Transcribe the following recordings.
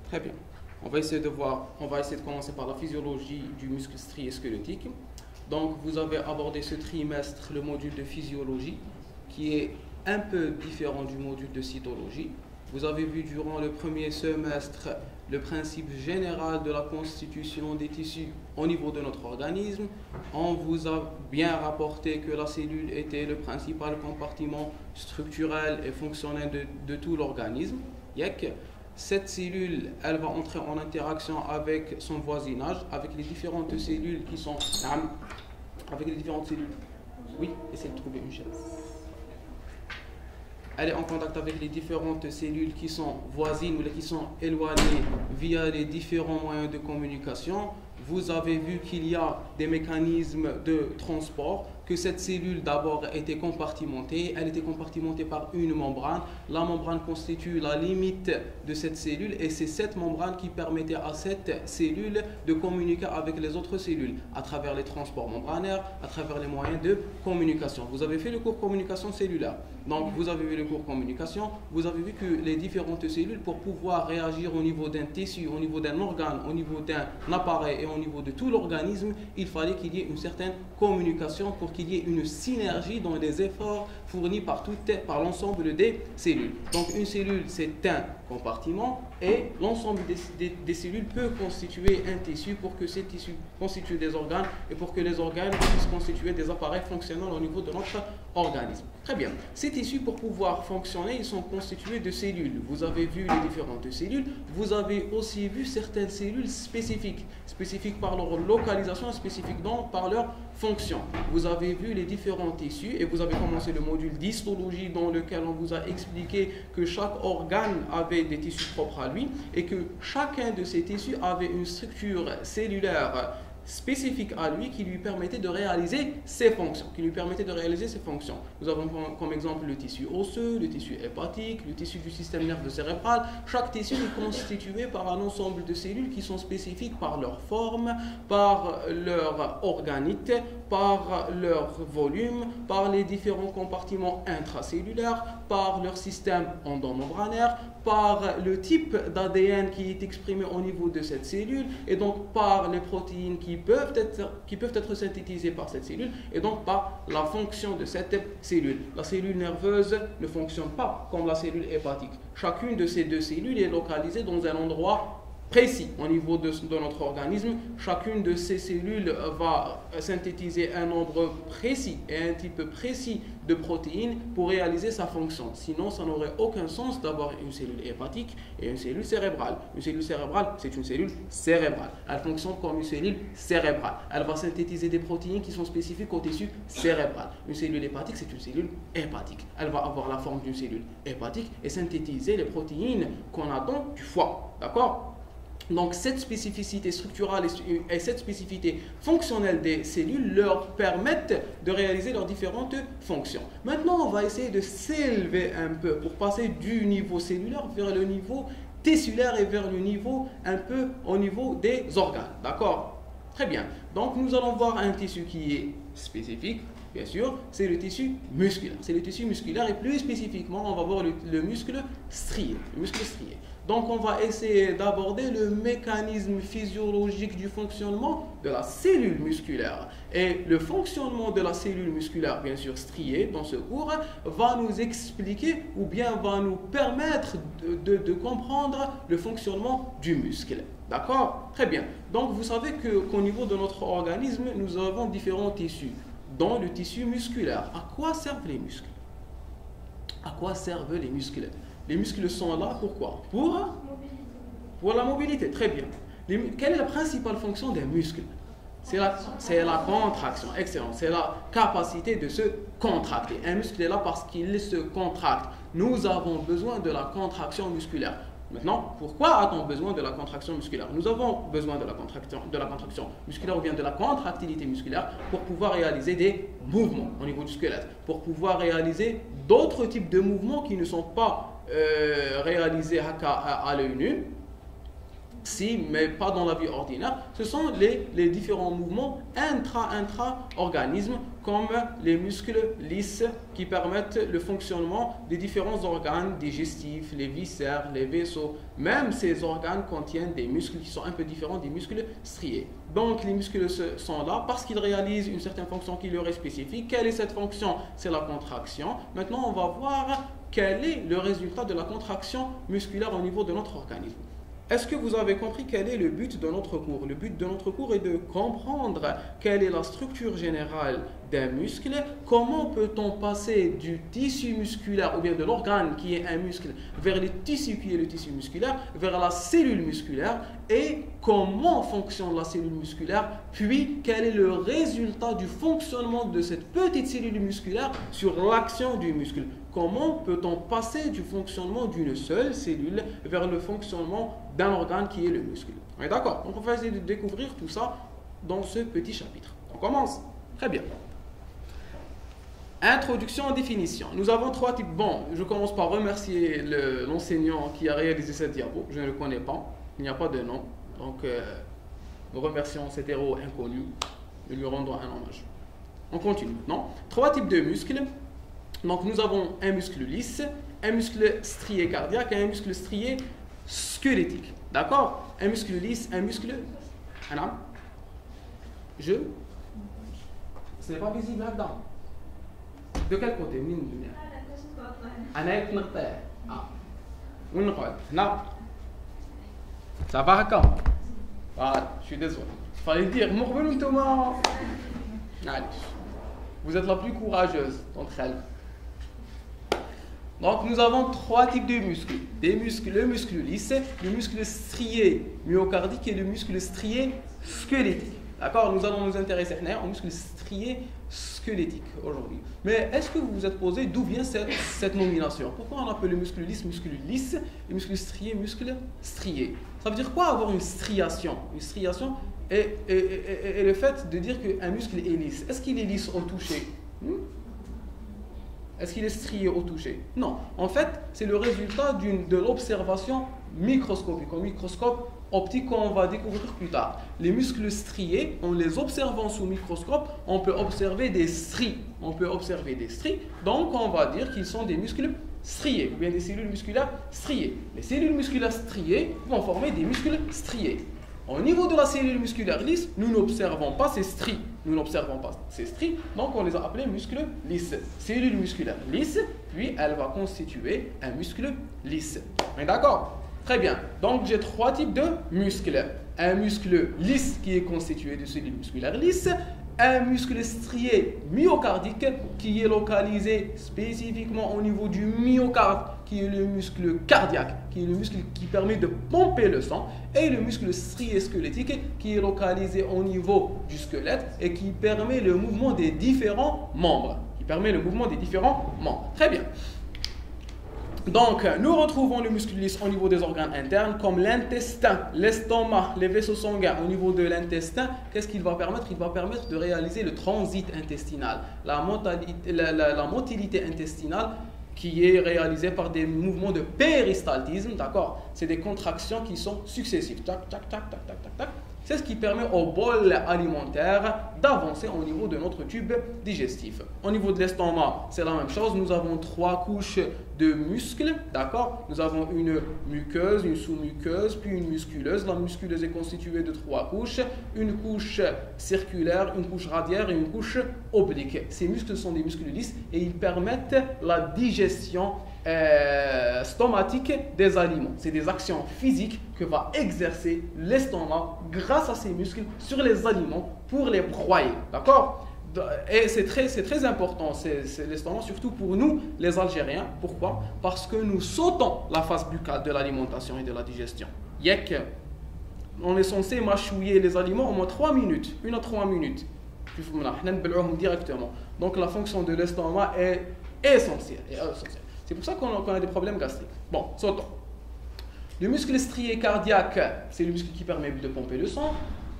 Très bien. On va essayer de commencer par la physiologie du muscle strié squelettique. Donc, vous avez abordé ce trimestre le module de physiologie, qui est un peu différent du module de cytologie. Vous avez vu durant le premier semestre le principe général de la constitution des tissus au niveau de notre organisme. On vous a bien rapporté que la cellule était le principal compartiment structurel et fonctionnel de tout l'organisme. Cette cellule, elle va entrer en interaction avec son voisinage, avec les différentes cellules qui sont... Avec les différentes cellules. Oui, essayez de trouver une chaise. Elle est en contact avec les différentes cellules qui sont voisines ou qui sont éloignées via les différents moyens de communication. Vous avez vu qu'il y a des mécanismes de transport, que cette cellule d'abord était compartimentée. Elle était compartimentée par une membrane. La membrane constitue la limite de cette cellule et c'est cette membrane qui permettait à cette cellule de communiquer avec les autres cellules à travers les transports membranaires, à travers les moyens de communication. Vous avez fait le cours communication cellulaire. Donc vous avez vu le cours communication, vous avez vu que les différentes cellules, pour pouvoir réagir au niveau d'un tissu, au niveau d'un organe, au niveau d'un appareil et au niveau de tout l'organisme, il fallait qu'il y ait une certaine communication pour qu'il y ait une synergie dans les efforts fournis par l'ensemble des cellules. Donc une cellule, c'est un compartiment et l'ensemble des cellules peut constituer un tissu pour que ces tissus constituent des organes et pour que les organes puissent constituer des appareils fonctionnels au niveau de notre organisme. Très bien. Ces tissus, pour pouvoir fonctionner, ils sont constitués de cellules. Vous avez vu les différentes cellules. Vous avez aussi vu certaines cellules spécifiques par leur localisation, spécifiques donc par leur fonction. Vous avez vu les différents tissus et vous avez commencé le module d'histologie dans lequel on vous a expliqué que chaque organe avait des tissus propres à lui et que chacun de ces tissus avait une structure cellulaire spécifique à lui qui lui permettait de réaliser ses fonctions. Nous avons comme exemple le tissu osseux, le tissu hépatique, le tissu du système nerveux cérébral. Chaque tissu est constitué par un ensemble de cellules qui sont spécifiques par leur forme, par leur organite, par leur volume, par les différents compartiments intracellulaires, par leur système endomembranaire, par le type d'ADN qui est exprimé au niveau de cette cellule et donc par les protéines qui peuvent être synthétisées par cette cellule et donc par la fonction de cette cellule. La cellule nerveuse ne fonctionne pas comme la cellule hépatique. Chacune de ces deux cellules est localisée dans un endroit précis au niveau de notre organisme. Chacune de ces cellules va synthétiser un nombre précis et un type précis de protéines pour réaliser sa fonction. Sinon, ça n'aurait aucun sens d'avoir une cellule hépatique et une cellule cérébrale. Une cellule cérébrale, c'est une cellule cérébrale. Elle fonctionne comme une cellule cérébrale. Elle va synthétiser des protéines qui sont spécifiques au tissu cérébral. Une cellule hépatique, c'est une cellule hépatique. Elle va avoir la forme d'une cellule hépatique et synthétiser les protéines qu'on a dans du foie. D'accord ? Donc cette spécificité structurale et cette spécificité fonctionnelle des cellules leur permettent de réaliser leurs différentes fonctions. Maintenant, on va essayer de s'élever un peu pour passer du niveau cellulaire vers le niveau tissulaire et vers le niveau un peu au niveau des organes. D'accord? Très bien. Donc nous allons voir un tissu qui est spécifique. Bien sûr, c'est le tissu musculaire. C'est le tissu musculaire et plus spécifiquement, on va voir le muscle strié. Donc, on va essayer d'aborder le mécanisme physiologique du fonctionnement de la cellule musculaire. Et le fonctionnement de la cellule musculaire, bien sûr striée, dans ce cours, va nous expliquer ou bien va nous permettre de comprendre le fonctionnement du muscle. D'accord? Très bien. Donc, vous savez qu'au niveau de notre organisme, nous avons différents tissus. Dans le tissu musculaire, à quoi servent les muscles? À quoi servent les muscles? Les muscles sont là pourquoi? Pour la mobilité, très bien. Quelle est la principale fonction des muscles? C'est la contraction, excellent. C'est la capacité de se contracter. Un muscle est là parce qu'il se contracte. Nous avons besoin de la contraction musculaire. Maintenant, pourquoi a-t-on besoin de la contraction musculaire? Nous avons besoin de la contraction musculaire ou bien de la contractilité musculaire pour pouvoir réaliser des mouvements au niveau du squelette, pour pouvoir réaliser d'autres types de mouvements qui ne sont pas réalisés à l'œil nu, Si, mais pas dans la vie ordinaire, ce sont les différents mouvements intra-organismes, comme les muscles lisses qui permettent le fonctionnement des différents organes digestifs, les viscères, les vaisseaux. Même ces organes contiennent des muscles qui sont un peu différents des muscles striés. Donc les muscles sont là parce qu'ils réalisent une certaine fonction qui leur est spécifique. Quelle est cette fonction? C'est la contraction. Maintenant, on va voir quel est le résultat de la contraction musculaire au niveau de notre organisme. Est-ce que vous avez compris quel est le but de notre cours? Le but de notre cours est de comprendre quelle est la structure générale d'un muscle, comment peut-on passer du tissu musculaire ou bien de l'organe qui est un muscle vers le tissu qui est le tissu musculaire, vers la cellule musculaire, et comment fonctionne la cellule musculaire, puis quel est le résultat du fonctionnement de cette petite cellule musculaire sur l'action du muscle. Comment peut-on passer du fonctionnement d'une seule cellule vers le fonctionnement d'un organe qui est le muscle? On est d'accord? Donc on va essayer de découvrir tout ça dans ce petit chapitre. On commence? Très bien. Introduction en définition. Nous avons trois types. Bon, je commence par remercier l'enseignant qui a réalisé cette diapo. Je ne le connais pas. Il n'y a pas de nom. Donc, nous remercions cet héros inconnu. Nous lui rendons un hommage. On continue maintenant. Trois types de muscles. Donc, nous avons un muscle lisse, un muscle strié cardiaque et un muscle strié squelettique. D'accord? Un muscle lisse, un muscle... Ce n'est pas visible là-dedans. De quel côté? Ça va quand? Voilà, je suis désolé. Il fallait dire, vous êtes la plus courageuse d'entre elles. Donc nous avons trois types de muscles. Le muscle lisse, le muscle strié myocardique et le muscle strié squelettique. D'accord? Nous allons nous intéresser au muscle strié squelettique aujourd'hui. Mais est-ce que vous vous êtes posé d'où vient cette nomination? Pourquoi on appelle le muscle lisse et le muscle strié muscle strié? Ça veut dire quoi avoir une striation? Une striation est le fait de dire qu'un muscle est lisse. Est-ce qu'il est lisse au toucher? Est-ce qu'il est strié au toucher? Non. En fait, c'est le résultat de l'observation microscopique, au microscope optique qu'on va découvrir plus tard. Les muscles striés, en les observant sous microscope, on peut observer des stries. Donc, on va dire qu'ils sont des muscles striés, ou bien des cellules musculaires striées. Les cellules musculaires striées vont former des muscles striés. Au niveau de la cellule musculaire lisse, nous n'observons pas ces stries. Donc on les a appelés muscles lisses. Cellule musculaire lisse, puis elle va constituer un muscle lisse. D'accord? Très bien. Donc j'ai trois types de muscles. Un muscle lisse qui est constitué de cellules musculaires lisses, un muscle strié myocardique qui est localisé spécifiquement au niveau du myocarde, qui est le muscle cardiaque, qui est le muscle qui permet de pomper le sang, et le muscle strié squelettique qui est localisé au niveau du squelette et qui permet le mouvement des différents membres. Très bien. Donc, nous retrouvons le muscle lisse au niveau des organes internes, comme l'intestin, l'estomac, les vaisseaux sanguins. Au niveau de l'intestin, qu'est-ce qu'il va permettre? Il va permettre de réaliser le transit intestinal, la motilité intestinale qui est réalisée par des mouvements de péristaltisme, d'accord? C'est des contractions qui sont successives. Tac, tac, tac, tac, tac, tac, tac. C'est ce qui permet au bol alimentaire d'avancer au niveau de notre tube digestif. Au niveau de l'estomac, c'est la même chose. Nous avons trois couches de muscles, d'accord? Nous avons une muqueuse, une sous-muqueuse, puis une musculeuse. La musculeuse est constituée de trois couches. Une couche circulaire, une couche radiaire et une couche oblique. Ces muscles sont des muscles lisses et ils permettent la digestion stomatique des aliments. C'est des actions physiques que va exercer l'estomac grâce à ces muscles sur les aliments pour les broyer. D'accord? Et c'est très important, c'est l'estomac, surtout pour nous, les Algériens. Pourquoi? Parce que nous sautons la phase buccale de l'alimentation et de la digestion. On est censé mâchouiller les aliments au moins 3 minutes, 1 à 3 minutes. Directement. Donc la fonction de l'estomac est essentielle. C'est pour ça qu'on a des problèmes gastriques. Bon, sautons. Le muscle strié cardiaque, c'est le muscle qui permet de pomper le sang.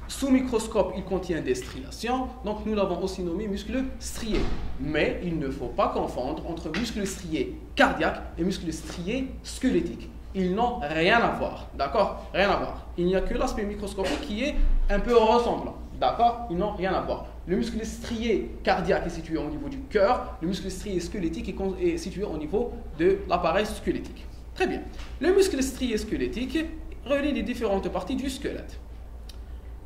Sous microscope, il contient des striations. Donc, nous l'avons aussi nommé muscle strié. Mais il ne faut pas confondre entre muscle strié cardiaque et muscle strié squelettique. Ils n'ont rien à voir, d'accord? Rien à voir. Il n'y a que l'aspect microscopique qui est un peu ressemblant, d'accord? Ils n'ont rien à voir. Le muscle strié cardiaque est situé au niveau du cœur, le muscle strié squelettique est situé au niveau de l'appareil squelettique. Très bien. Le muscle strié squelettique relie les différentes parties du squelette.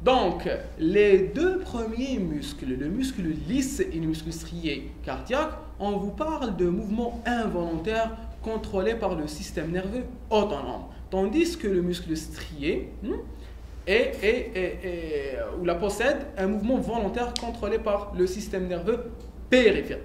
Donc, les deux premiers muscles, le muscle lisse et le muscle strié cardiaque, on vous parle de mouvements involontaires contrôlés par le système nerveux autonome. Tandis que le muscle strié possède un mouvement volontaire contrôlé par le système nerveux périphérique.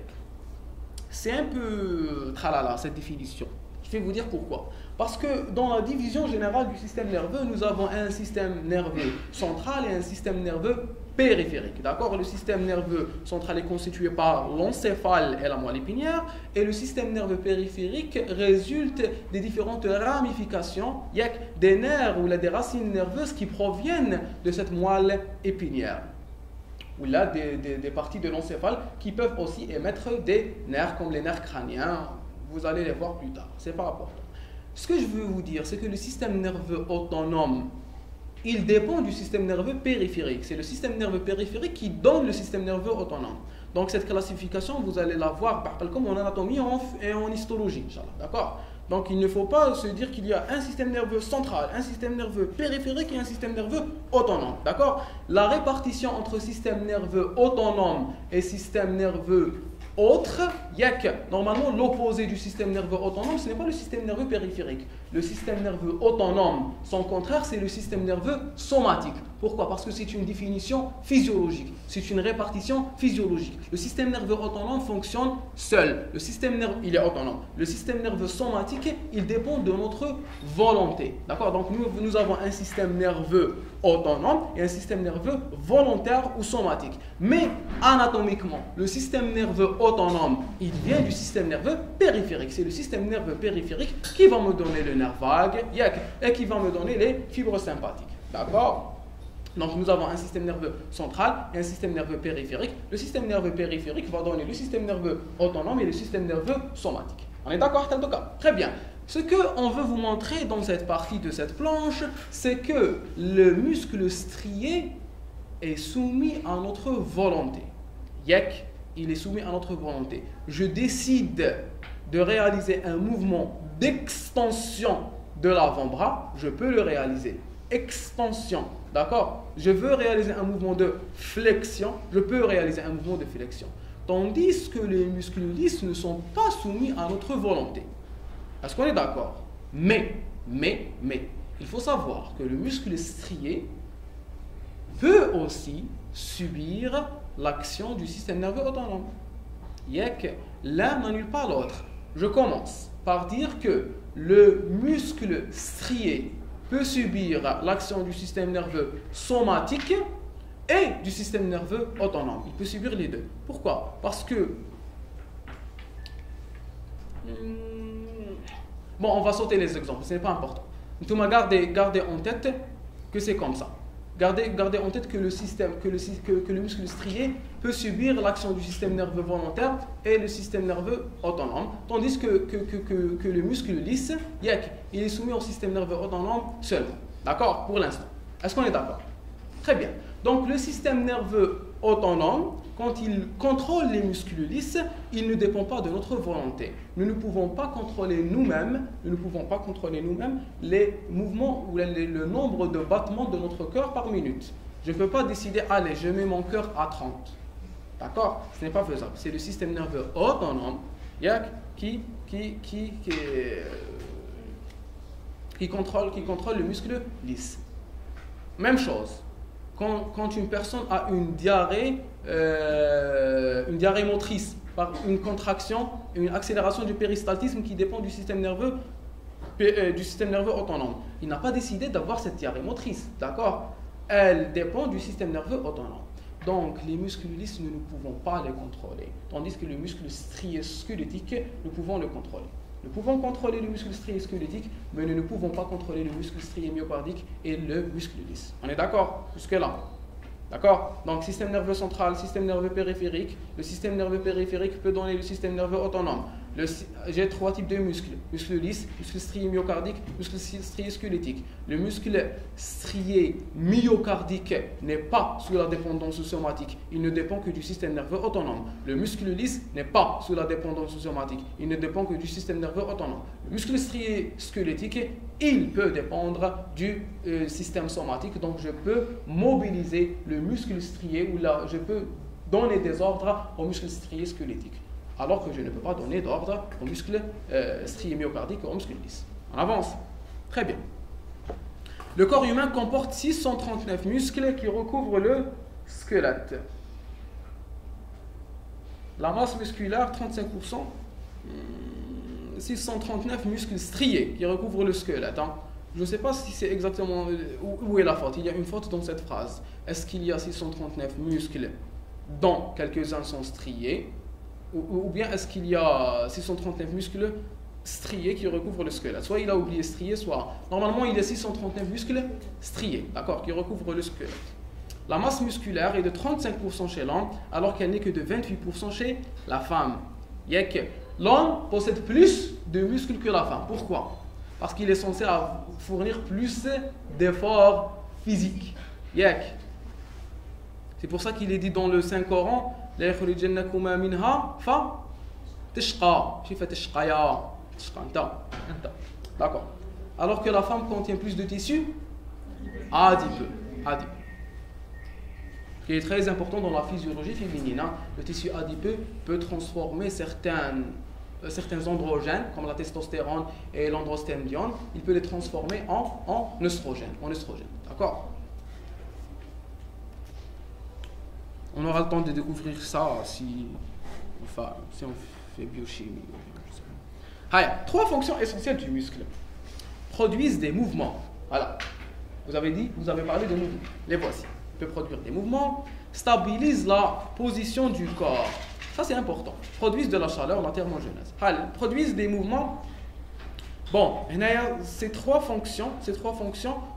C'est un peu tralala cette définition. Je vais vous dire pourquoi. Parce que dans la division générale du système nerveux, nous avons un système nerveux central et un système nerveux périphérique. D'accord? Le système nerveux central est constitué par l'encéphale et la moelle épinière, et le système nerveux périphérique résulte des différentes ramifications, des nerfs ou des racines nerveuses qui proviennent de cette moelle épinière. Ou là, des parties de l'encéphale qui peuvent aussi émettre des nerfs comme les nerfs crâniens. Vous allez les voir plus tard, c'est pas important. Ce que je veux vous dire, c'est que le système nerveux autonome, il dépend du système nerveux périphérique. C'est le système nerveux périphérique qui donne le système nerveux autonome. Donc cette classification, vous allez la voir comme en anatomie et en histologie, Inch'Allah, d'accord? Donc il ne faut pas se dire qu'il y a un système nerveux central, un système nerveux périphérique et un système nerveux autonome, d'accord? La répartition entre système nerveux autonome et système nerveux autre, normalement l'opposé du système nerveux autonome, ce n'est pas le système nerveux périphérique. Le système nerveux autonome, son contraire, c'est le système nerveux somatique. Pourquoi? Parce que c'est une définition physiologique, c'est une répartition physiologique. Le système nerveux autonome fonctionne seul. Le système nerveux, il est autonome. Le système nerveux somatique, il dépend de notre volonté. D'accord? Donc nous avons un système nerveux autonome et un système nerveux volontaire ou somatique. Mais anatomiquement, le système nerveux autonome, il vient du système nerveux périphérique. C'est le système nerveux périphérique qui va me donner le nerf vague et qui va me donner les fibres sympathiques. D'accord? Donc nous avons un système nerveux central et un système nerveux périphérique. Le système nerveux périphérique va donner le système nerveux autonome et le système nerveux somatique. On est d'accord, en tout cas? Très bien. Ce qu'on veut vous montrer dans cette partie de cette planche, c'est que le muscle strié est soumis à notre volonté. Il est soumis à notre volonté. Je décide de réaliser un mouvement d'extension de l'avant-bras, je peux le réaliser. Extension, d'accord? Je veux réaliser un mouvement de flexion, je peux réaliser un mouvement de flexion. Tandis que les muscles lisses ne sont pas soumis à notre volonté. Est-ce qu'on est d'accord? Mais, il faut savoir que le muscle strié peut aussi subir l'action du système nerveux autonome. L'un n'annule pas l'autre. Je commence par dire que le muscle strié peut subir l'action du système nerveux somatique et du système nerveux autonome. Il peut subir les deux. Pourquoi? Parce que... Bon, on va sauter les exemples, ce n'est pas important. Gardez en tête que c'est comme ça. Gardez en tête que le muscle strié peut subir l'action du système nerveux volontaire et le système nerveux autonome, tandis que le muscle lisse, il est soumis au système nerveux autonome seulement. D'accord? Pour l'instant. Est-ce qu'on est d'accord? Très bien. Donc le système nerveux autonome, quand il contrôle les muscles lisses, il ne dépend pas de notre volonté. Nous ne pouvons pas contrôler nous-mêmes les mouvements ou le nombre de battements de notre cœur par minute. Je ne peux pas décider, allez, je mets mon cœur à 30. D'accord? Ce n'est pas faisable. C'est le système nerveux autonome qui contrôle le muscle lisse. Même chose. Quand une personne a une diarrhée motrice par une contraction, une accélération du péristaltisme qui dépend du système nerveux autonome. Il n'a pas décidé d'avoir cette diarrhée motrice, d'accord? Elle dépend du système nerveux autonome. Donc, les muscles lisses, nous ne pouvons pas les contrôler, tandis que le muscle strié squelettique, nous pouvons le contrôler. Nous pouvons contrôler le muscle strié squelettique, mais nous ne pouvons pas contrôler le muscle strié myocardique et le muscle lisse. On est d'accord jusque-là? D'accord? Donc, système nerveux central, système nerveux périphérique. Le système nerveux périphérique peut donner le système nerveux autonome. J'ai trois types de muscles. Muscle lisse, muscle strié myocardique, muscle strié squelettique. Le muscle strié myocardique n'est pas sous la dépendance somatique. Il ne dépend que du système nerveux autonome. Le muscle lisse n'est pas sous la dépendance somatique. Il ne dépend que du système nerveux autonome. Le muscle strié squelettique, il peut dépendre du système somatique. Donc je peux mobiliser le muscle strié ou là, je peux donner des ordres au muscle strié squelettique. Alors que je ne peux pas donner d'ordre au muscle strié myocardique ou au muscle lisse. On avance. Très bien. Le corps humain comporte 639 muscles qui recouvrent le squelette. La masse musculaire, 35%. 639 muscles striés qui recouvrent le squelette. Hein. Je ne sais pas si c'est exactement où est la faute. Il y a une faute dans cette phrase. Est-ce qu'il y a 639 muscles dont quelques-uns sont striés ou bien est-ce qu'il y a 639 muscles striés qui recouvrent le squelette? Soit il a oublié strié, soit... Normalement, il y a 639 muscles striés, d'accord, qui recouvrent le squelette. La masse musculaire est de 35% chez l'homme, alors qu'elle n'est que de 28% chez la femme. L'homme possède plus de muscles que la femme. Pourquoi? Parce qu'il est censé fournir plus d'efforts physiques. C'est pour ça qu'il est dit dans le Saint-Coran, d'accord. Alors que la femme contient plus de tissu adipeux. Ce qui est très important dans la physiologie féminine. Hein. Le tissu adipeux peut transformer certains androgènes, comme la testostérone et l'androstèndione, il peut les transformer en œstrogènes. D'accord? On aura le temps de découvrir ça si on fait biochimie. Trois fonctions essentielles du muscle. Produisent des mouvements. Voilà. Vous avez parlé de mouvements. Les voici. Il peut produire des mouvements, stabilise la position du corps. Ça, c'est important. Produisent de la chaleur, la thermogenèse. Produisent des mouvements. Bon, ces trois fonctions,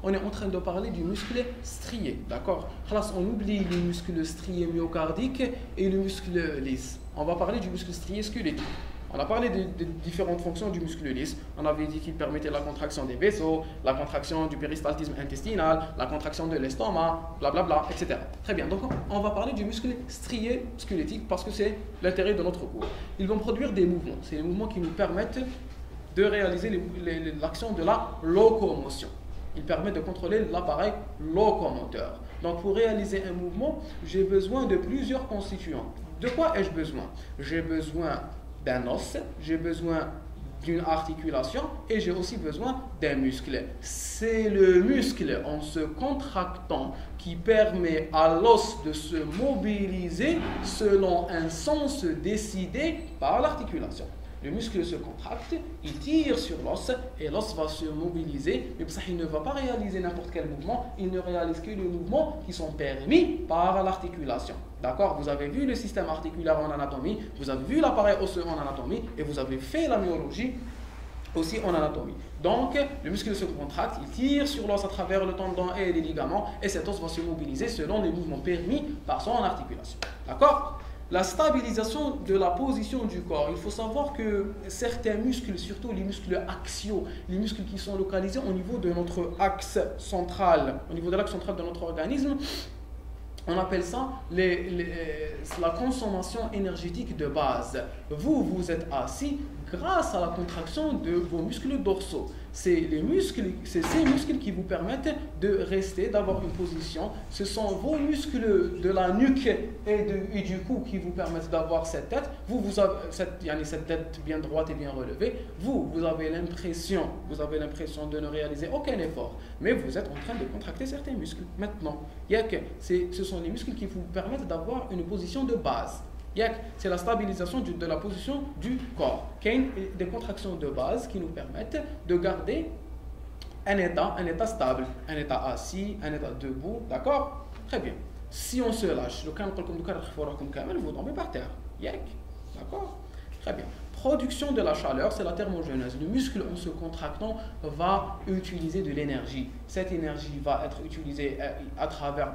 on est en train de parler du muscle strié, d'accord? On oublie le muscle strié myocardique et le muscle lisse. On va parler du muscle strié squelettique. On a parlé des différentes fonctions du muscle lisse. On avait dit qu'il permettait la contraction des vaisseaux, la contraction du péristaltisme intestinal, la contraction de l'estomac, blablabla, etc. Très bien, donc on va parler du muscle strié squelettique parce que c'est l'intérêt de notre cours. Ils vont produire des mouvements. C'est les mouvements qui nous permettent de réaliser l'action de la locomotion. Il permet de contrôler l'appareil locomoteur. Donc pour réaliser un mouvement, j'ai besoin de plusieurs constituants. De quoi ai-je besoin? J'ai besoin d'un os, j'ai besoin d'une articulation et j'ai aussi besoin d'un muscle. C'est le muscle en se contractant qui permet à l'os de se mobiliser selon un sens décidé par l'articulation. Le muscle se contracte, il tire sur l'os et l'os va se mobiliser, mais il ne va pas réaliser n'importe quel mouvement, il ne réalise que les mouvements qui sont permis par l'articulation. D'accord? Vous avez vu le système articulaire en anatomie, vous avez vu l'appareil osseux en anatomie et vous avez fait la myologie aussi en anatomie. Donc, le muscle se contracte, il tire sur l'os à travers le tendon et les ligaments et cet os va se mobiliser selon les mouvements permis par son articulation. D'accord? La stabilisation de la position du corps. Il faut savoir que certains muscles, surtout les muscles axiaux, les muscles qui sont localisés au niveau de notre axe central, au niveau de l'axe central de notre organisme, on appelle ça la consommation énergétique de base. Vous êtes assis grâce à la contraction de vos muscles dorsaux. C'est ces muscles qui vous permettent de rester, d'avoir une position. Ce sont vos muscles de la nuque et du cou qui vous permettent d'avoir cette tête. Vous avez cette tête bien droite et bien relevée. Vous avez l'impression de ne réaliser aucun effort, mais vous êtes en train de contracter certains muscles. Maintenant, ce sont les muscles qui vous permettent d'avoir une position de base. C'est la stabilisation de la position du corps. Il y a des contractions de base qui nous permettent de garder un état stable, un état assis, un état debout, d'accord? Très bien. Si on se lâche, vous tombez par terre. D'accord? Très bien. Production de la chaleur, c'est la thermogenèse. Le muscle, en se contractant, va utiliser de l'énergie. Cette énergie va être utilisée à travers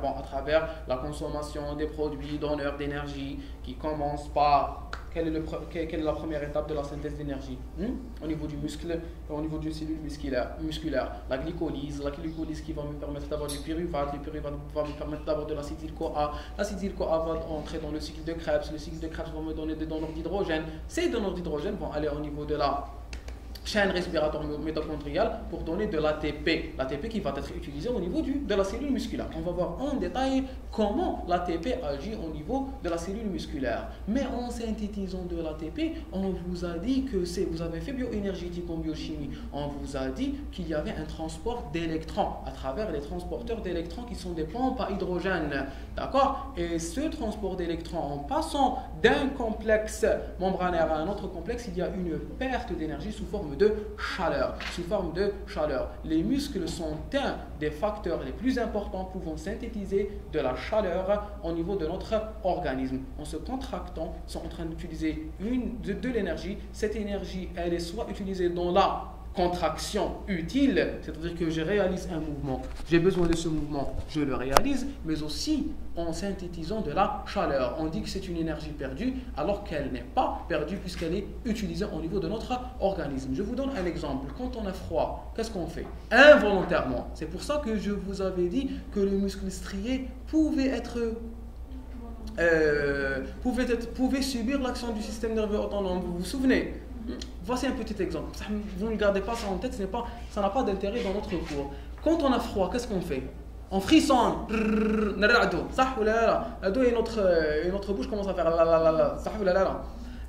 la consommation des produits donneurs d'énergie qui commencent par quelle est la première étape de la synthèse d'énergie au niveau du muscle, au niveau d'une cellule musculaire. La glycolyse qui va me permettre d'avoir du pyruvate, le pyruvate va me permettre d'avoir de l'acétyl-CoA. L'acétyl-CoA va entrer dans le cycle de Krebs, le cycle de Krebs va me donner des donneurs d'hydrogène. Ces donneurs d'hydrogène vont aller au niveau de la chaîne respiratoire mitochondriale pour donner de l'ATP. L'ATP qui va être utilisé au niveau de la cellule musculaire. On va voir en détail comment l'ATP agit au niveau de la cellule musculaire. Mais en synthétisant de l'ATP, on vous a dit que vous avez fait bioénergétique en biochimie. On vous a dit qu'il y avait un transport d'électrons à travers les transporteurs d'électrons qui sont des pompes à hydrogène. D'accord? Et ce transport d'électrons, en passant d'un complexe membranaire à un autre complexe, il y a une perte d'énergie sous forme de chaleur. Les muscles sont un des facteurs les plus importants pouvant synthétiser de la chaleur au niveau de notre organisme. En se contractant, ils sont en train d'utiliser de l'énergie. Cette énergie, elle est soit utilisée dans la contraction utile, c'est-à-dire que je réalise un mouvement, j'ai besoin de ce mouvement, je le réalise, mais aussi en synthétisant de la chaleur. On dit que c'est une énergie perdue alors qu'elle n'est pas perdue puisqu'elle est utilisée au niveau de notre organisme. Je vous donne un exemple. Quand on a froid, qu'est-ce qu'on fait? Involontairement. C'est pour ça que je vous avais dit que le muscle strié pouvait subir l'action du système nerveux autonome. Vous vous souvenez? Voici un petit exemple. Vous ne gardez pas ça en tête, ça n'a pas d'intérêt dans notre cours. Quand on a froid, qu'est-ce qu'on fait? On frissonne. Et notre bouche commence à faire.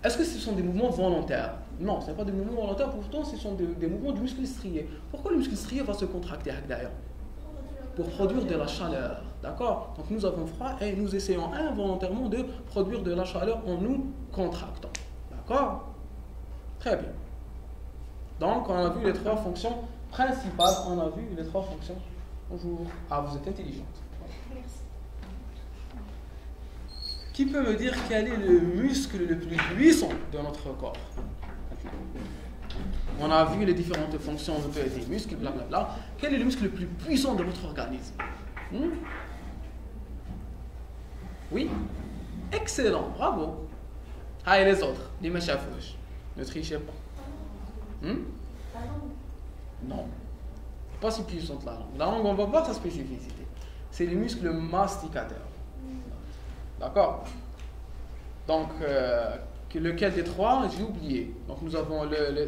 Est-ce que ce sont des mouvements volontaires? Non, ce n'est pas des mouvements volontaires, pourtant ce sont des mouvements du muscle strié. Pourquoi le muscle strié va se contracter d'ailleurs? Pour produire de la chaleur. D'accord? Donc nous avons froid et nous essayons involontairement de produire de la chaleur en nous contractant. D'accord? Très bien. Donc, on a vu les trois fonctions principales. Bonjour. Ah, vous êtes intelligente. Merci. Qui peut me dire quel est le muscle le plus puissant de notre corps? On a vu les différentes fonctions des muscles, blablabla. Quel est le muscle le plus puissant de votre organisme? Oui? Excellent, bravo. Ah, et les autres? Les machafouches. Ne trichez pas. Non. Pas si puissante la langue. La langue, on va voir sa spécificité. C'est les muscles masticateurs. D'accord? Donc, lequel des trois? J'ai oublié. Donc, nous avons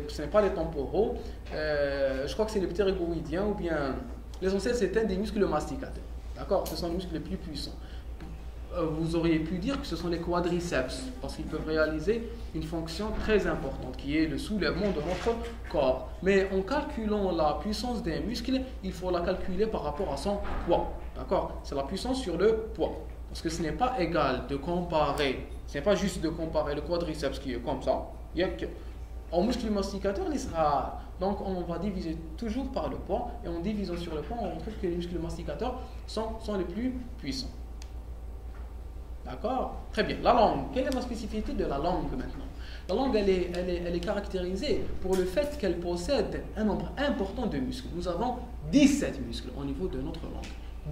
ce n'est pas les temporaux. Je crois que c'est le ptérygoïdien ou bien... L'essentiel, c'est un des muscles masticateurs. D'accord? Ce sont les muscles les plus puissants. Vous auriez pu dire que ce sont les quadriceps, parce qu'ils peuvent réaliser une fonction très importante, qui est le soulèvement de notre corps. Mais en calculant la puissance d'un muscle, il faut la calculer par rapport à son poids. D'accord? C'est la puissance sur le poids. Parce que ce n'est pas égal de comparer, ce n'est pas juste de comparer le quadriceps qui est comme ça, en muscle masticateur, il sera... Donc on va diviser toujours par le poids, et en divisant sur le poids, on trouve que les muscles masticateurs sont les plus puissants. D'accord? Très bien. La langue. Quelle est la spécificité de la langue maintenant? La langue, elle est caractérisée pour le fait qu'elle possède un nombre important de muscles. Nous avons 17 muscles au niveau de notre langue.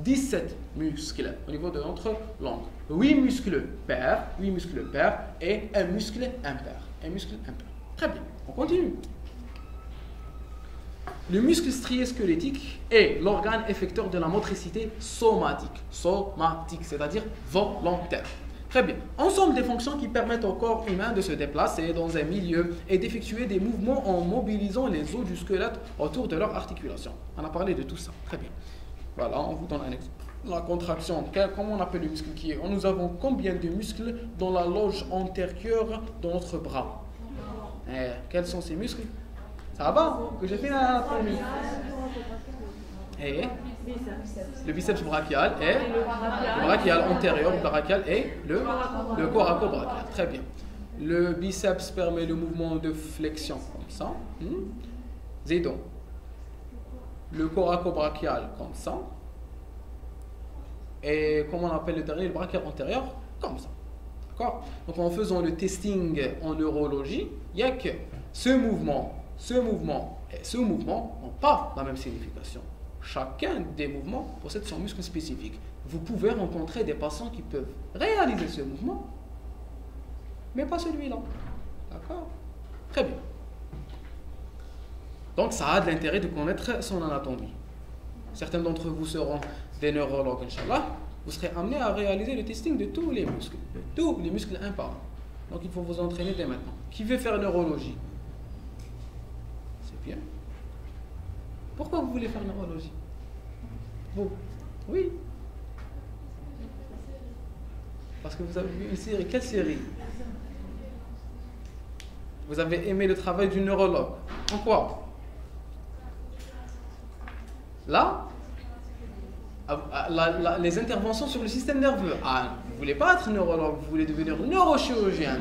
17 muscles au niveau de notre langue. 8 muscles pairs et un muscle impair. Très bien. On continue. Le muscle strié squelettique est l'organe effecteur de la motricité somatique, c'est-à-dire volontaire. Très bien. Ensemble des fonctions qui permettent au corps humain de se déplacer dans un milieu et d'effectuer des mouvements en mobilisant les os du squelette autour de leur articulation. On a parlé de tout ça. Très bien. Voilà, on vous donne un exemple. La contraction, comment on appelle le muscle qui est? Nous avons combien de muscles dans la loge antérieure de notre bras? Quels sont ces muscles? Ça va? Que j'ai fait l'anatomie. Et le biceps brachial et le brachial antérieur, le brachial et le coracobrachial. Très bien. Le biceps permet le mouvement de flexion comme ça. Zédon. Le coracobrachial comme ça. Et comment on appelle le dernier? Le brachial antérieur comme ça. D'accord? Donc en faisant le testing en neurologie, il n'y a que ce mouvement et ce mouvement n'ont pas la même signification. Chacun des mouvements possède son muscle spécifique. Vous pouvez rencontrer des patients qui peuvent réaliser ce mouvement, mais pas celui-là. D'accord? Très bien. Donc ça a de l'intérêt de connaître son anatomie. Certains d'entre vous seront des neurologues, Inch'Allah. Vous serez amenés à réaliser le testing de tous les muscles. De tous les muscles un par un. Donc il faut vous entraîner dès maintenant. Qui veut faire neurologie? C'est bien. Pourquoi vous voulez faire neurologie? Vous? Oui. Parce que vous avez vu une série. Quelle série? Vous avez aimé le travail du neurologue. En quoi? Là, les interventions sur le système nerveux. Ah, vous ne voulez pas être neurologue, vous voulez devenir neurochirurgien.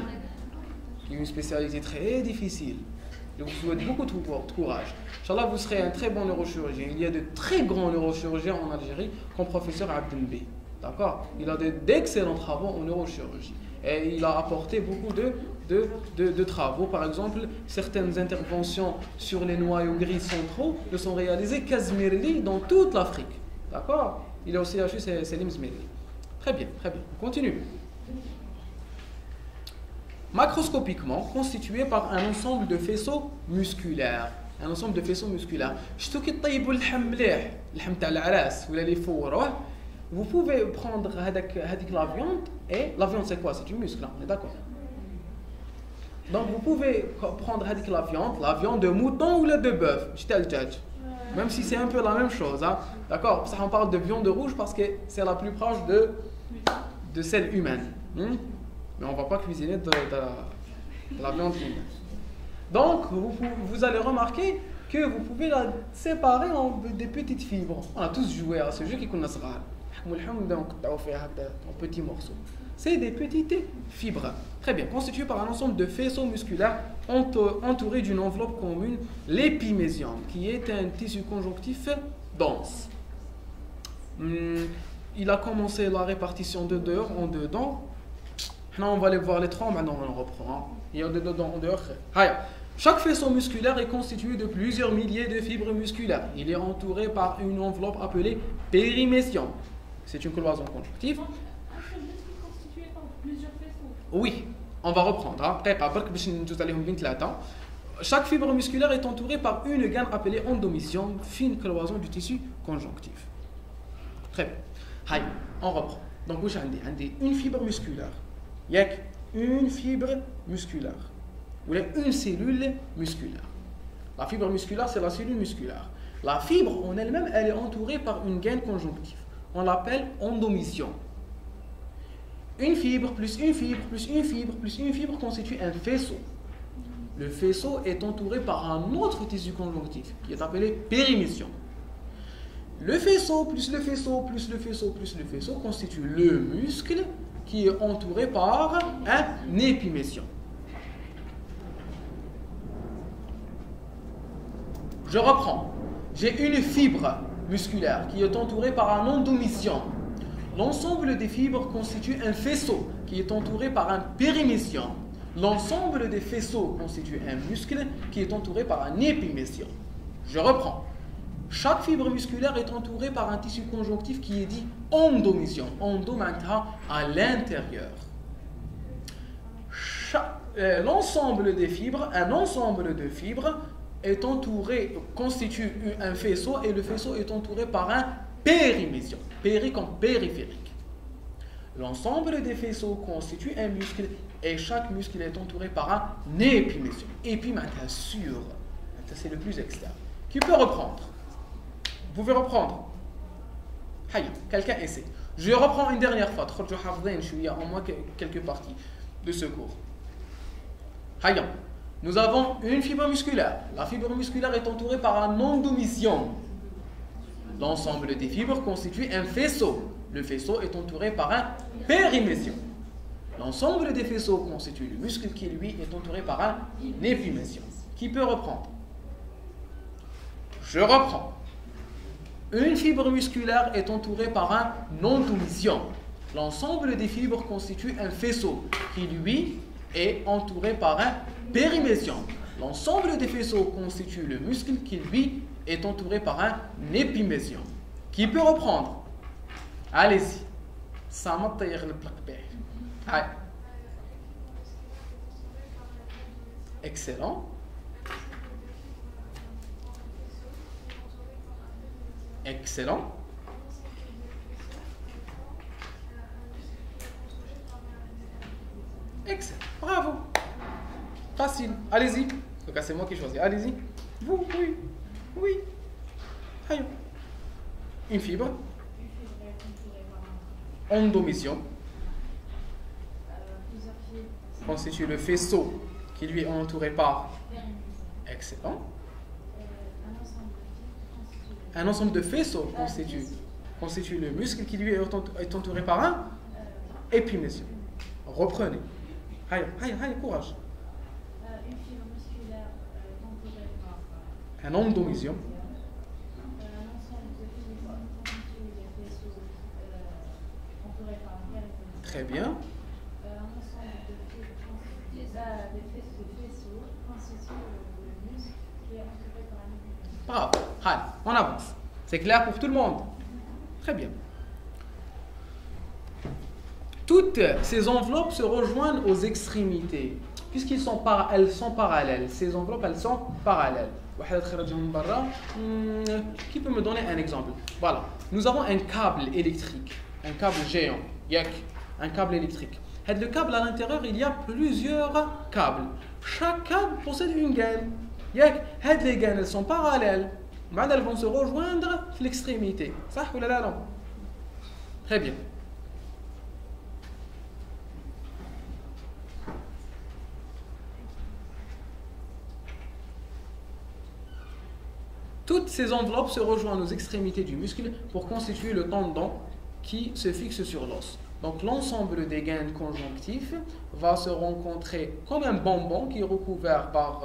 C'est une spécialité très difficile. Je vous souhaite beaucoup de courage. Inch'Allah, vous serez un très bon neurochirurgien. Il y a de très grands neurochirurgiens en Algérie, comme professeur Abdelbé. D'accord? Il a d'excellents travaux en neurochirurgie. Et il a apporté beaucoup de travaux. Par exemple, certaines interventions sur les noyaux gris centraux ne sont réalisées qu'à Zmirli dans toute l'Afrique. D'accord? Il est au CHU Selim Zmirli. Très bien, très bien. On continue. Macroscopiquement constitué par un ensemble de faisceaux musculaires. Un ensemble de faisceaux musculaires. Vous pouvez prendre la viande, et la viande c'est quoi? C'est du muscle, on est d'accord? Donc vous pouvez prendre la viande de mouton ou de bœuf, même si c'est un peu la même chose. Hein? D'accord? Ça, on parle de viande rouge parce que c'est la plus proche de celle humaine. Mais on ne va pas cuisiner de la viande humaine. Donc vous allez remarquer que vous pouvez la séparer en des petites fibres. On a tous joué à ce jeu qui connaissent rare. En petits morceaux. C'est des petites fibres. Très bien, constituées par un ensemble de faisceaux musculaires entourés d'une enveloppe commune, l'épimésium, qui est un tissu conjonctif dense. Il a commencé la répartition de dehors en dedans. Maintenant, on va aller voir les trois, maintenant on reprend. Il y a de dedans en dehors. Chaque faisceau musculaire est constitué de plusieurs milliers de fibres musculaires. Il est entouré par une enveloppe appelée périmésium. C'est une cloison conjonctive. Oui, on va reprendre. Chaque fibre musculaire est entourée par une gaine appelée endomysium, fine cloison du tissu conjonctif. Très bien. On reprend. Donc, j'ai une fibre musculaire. Il y a une fibre musculaire. Ou une cellule musculaire. La fibre musculaire, c'est la cellule musculaire. La fibre en elle-même, elle est entourée par une gaine conjonctive. On l'appelle endomysium. Une fibre plus une fibre plus une fibre plus une fibre constitue un faisceau. Le faisceau est entouré par un autre tissu conjonctif qui est appelé périmésium. Le faisceau plus le faisceau plus le faisceau plus le faisceau constitue le muscle qui est entouré par un épimésium. Je reprends. J'ai une fibre musculaire qui est entourée par un endomysium. L'ensemble des fibres constitue un faisceau qui est entouré par un périmésium. L'ensemble des faisceaux constitue un muscle qui est entouré par un épimésium. Je reprends. Chaque fibre musculaire est entourée par un tissu conjonctif qui est dit endomysium. Endo à l'intérieur. L'ensemble des fibres, un ensemble de fibres est entouré, constitue un faisceau et le faisceau est entouré par un périmésium. Péri comme périphérique. L'ensemble des faisceaux constitue un muscle et chaque muscle est entouré par un épimésium. Épi, maintenant, sûr. C'est le plus externe. Qui peut reprendre? Vous pouvez reprendre. Quelqu'un essaie. Je reprends une dernière fois. Il y a au moins quelques parties de ce cours. Nous avons une fibre musculaire. La fibre musculaire est entourée par un endomysium. L'ensemble des fibres constitue un faisceau. Le faisceau est entouré par un périmésium. L'ensemble des faisceaux constitue le muscle qui, lui, est entouré par un épimésium. Qui peut reprendre? Je reprends. Une fibre musculaire est entourée par un endomysium. L'ensemble des fibres constitue un faisceau qui, lui, est entouré par un périmésium. L'ensemble des faisceaux constitue le muscle qui, lui, est entouré par un épimésium. Qui peut reprendre? Allez-y. Ça m'a taillé le plaque. Excellent. Excellent. Excellent. Bravo. Facile. Allez-y. Donc c'est moi qui choisis. Allez-y. Vous, oui. Oui. Allez. Une fibre. Endomésium constitue le faisceau qui lui est entouré par. Excellent. Un ensemble de faisceaux constitue le muscle qui lui est entouré par un épimésium. Reprenez. Allez, courage. Une fibre musculaire entourée par Un endomésium. un ensemble de fibres constitue les faisceaux entourés par un péritonneum. Très bien. Un ensemble de fibres des faisceaux constitue le muscle qui est entouré par un épimésium. Bravo. Allez, on avance. C'est clair pour tout le monde? Très bien. Toutes ces enveloppes se rejoignent aux extrémités, puisqu'elles sont parallèles. Ces enveloppes, elles sont parallèles. Qui peut me donner un exemple? Voilà. Nous avons un câble électrique, un câble géant, un câble électrique. Le câble à l'intérieur, il y a plusieurs câbles. Chaque câble possède une gaine. Les gaines, elles sont parallèles. Elles vont se rejoindre à l'extrémité. Ça ou là, non? Très bien. Toutes ces enveloppes se rejoignent aux extrémités du muscle pour constituer le tendon qui se fixe sur l'os. Donc l'ensemble des gaines conjonctifs va se rencontrer comme un bonbon qui est recouvert par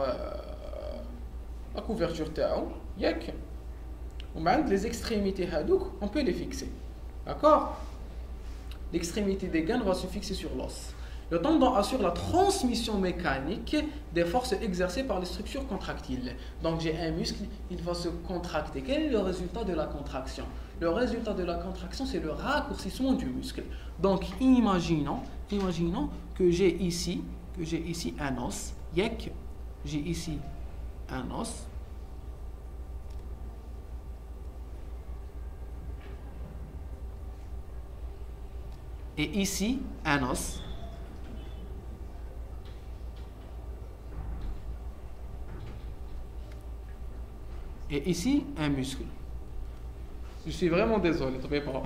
la couverture tao. Les extrémités hadouk, on peut les fixer. D'accord? L'extrémité des gaines va se fixer sur l'os. Le tendon assure la transmission mécanique des forces exercées par les structures contractiles. Donc j'ai un muscle, il va se contracter. Quel est le résultat de la contraction? Le résultat de la contraction, c'est le raccourcissement du muscle. Donc imaginons que j'ai ici un os. J'ai ici un os. Et ici un os. Et ici, un muscle. Je suis vraiment désolé, très pas.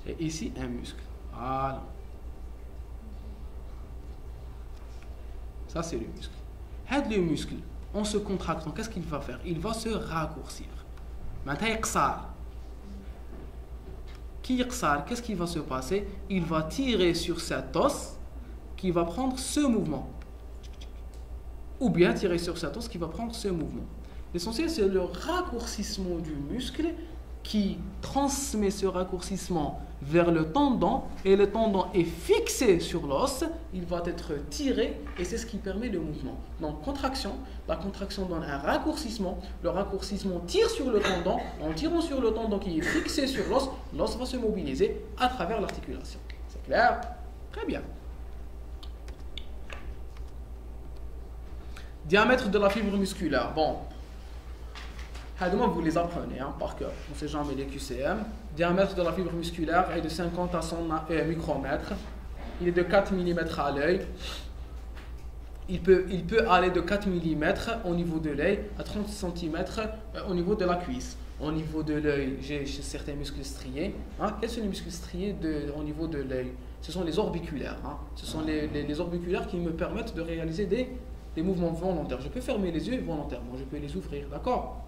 Et ici, un muscle. Voilà. Ça, c'est le muscle. Le muscle, en se contractant, qu'est-ce qu'il va faire? Il va se raccourcir. Maintenant, qu'est-ce qui va se passer? Il va tirer sur cet os qui va prendre ce mouvement. Ou bien tirer sur cet os qui va prendre ce mouvement. L'essentiel, c'est le raccourcissement du muscle qui transmet ce raccourcissement vers le tendon et le tendon est fixé sur l'os, il va être tiré et c'est ce qui permet le mouvement. Donc contraction, la contraction donne un raccourcissement, le raccourcissement tire sur le tendon, en tirant sur le tendon qui est fixé sur l'os, l'os va se mobiliser à travers l'articulation. C'est clair? Très bien. Diamètre de la fibre musculaire. Bon, vous les apprenez par cœur. On ne sait jamais les QCM. Diamètre de la fibre musculaire est de 50 à 100 micromètres. Il est de 4 mm à l'œil. Il peut aller de 4 mm au niveau de l'œil à 30 cm au niveau de la cuisse. Au niveau de l'œil, j'ai certains muscles striés. Quels sont les muscles striés au niveau de l'œil? Ce sont les orbiculaires. Ce sont les orbiculaires qui me permettent de réaliser des mouvements volontaires. Je peux fermer les yeux volontairement, je peux les ouvrir, d'accord?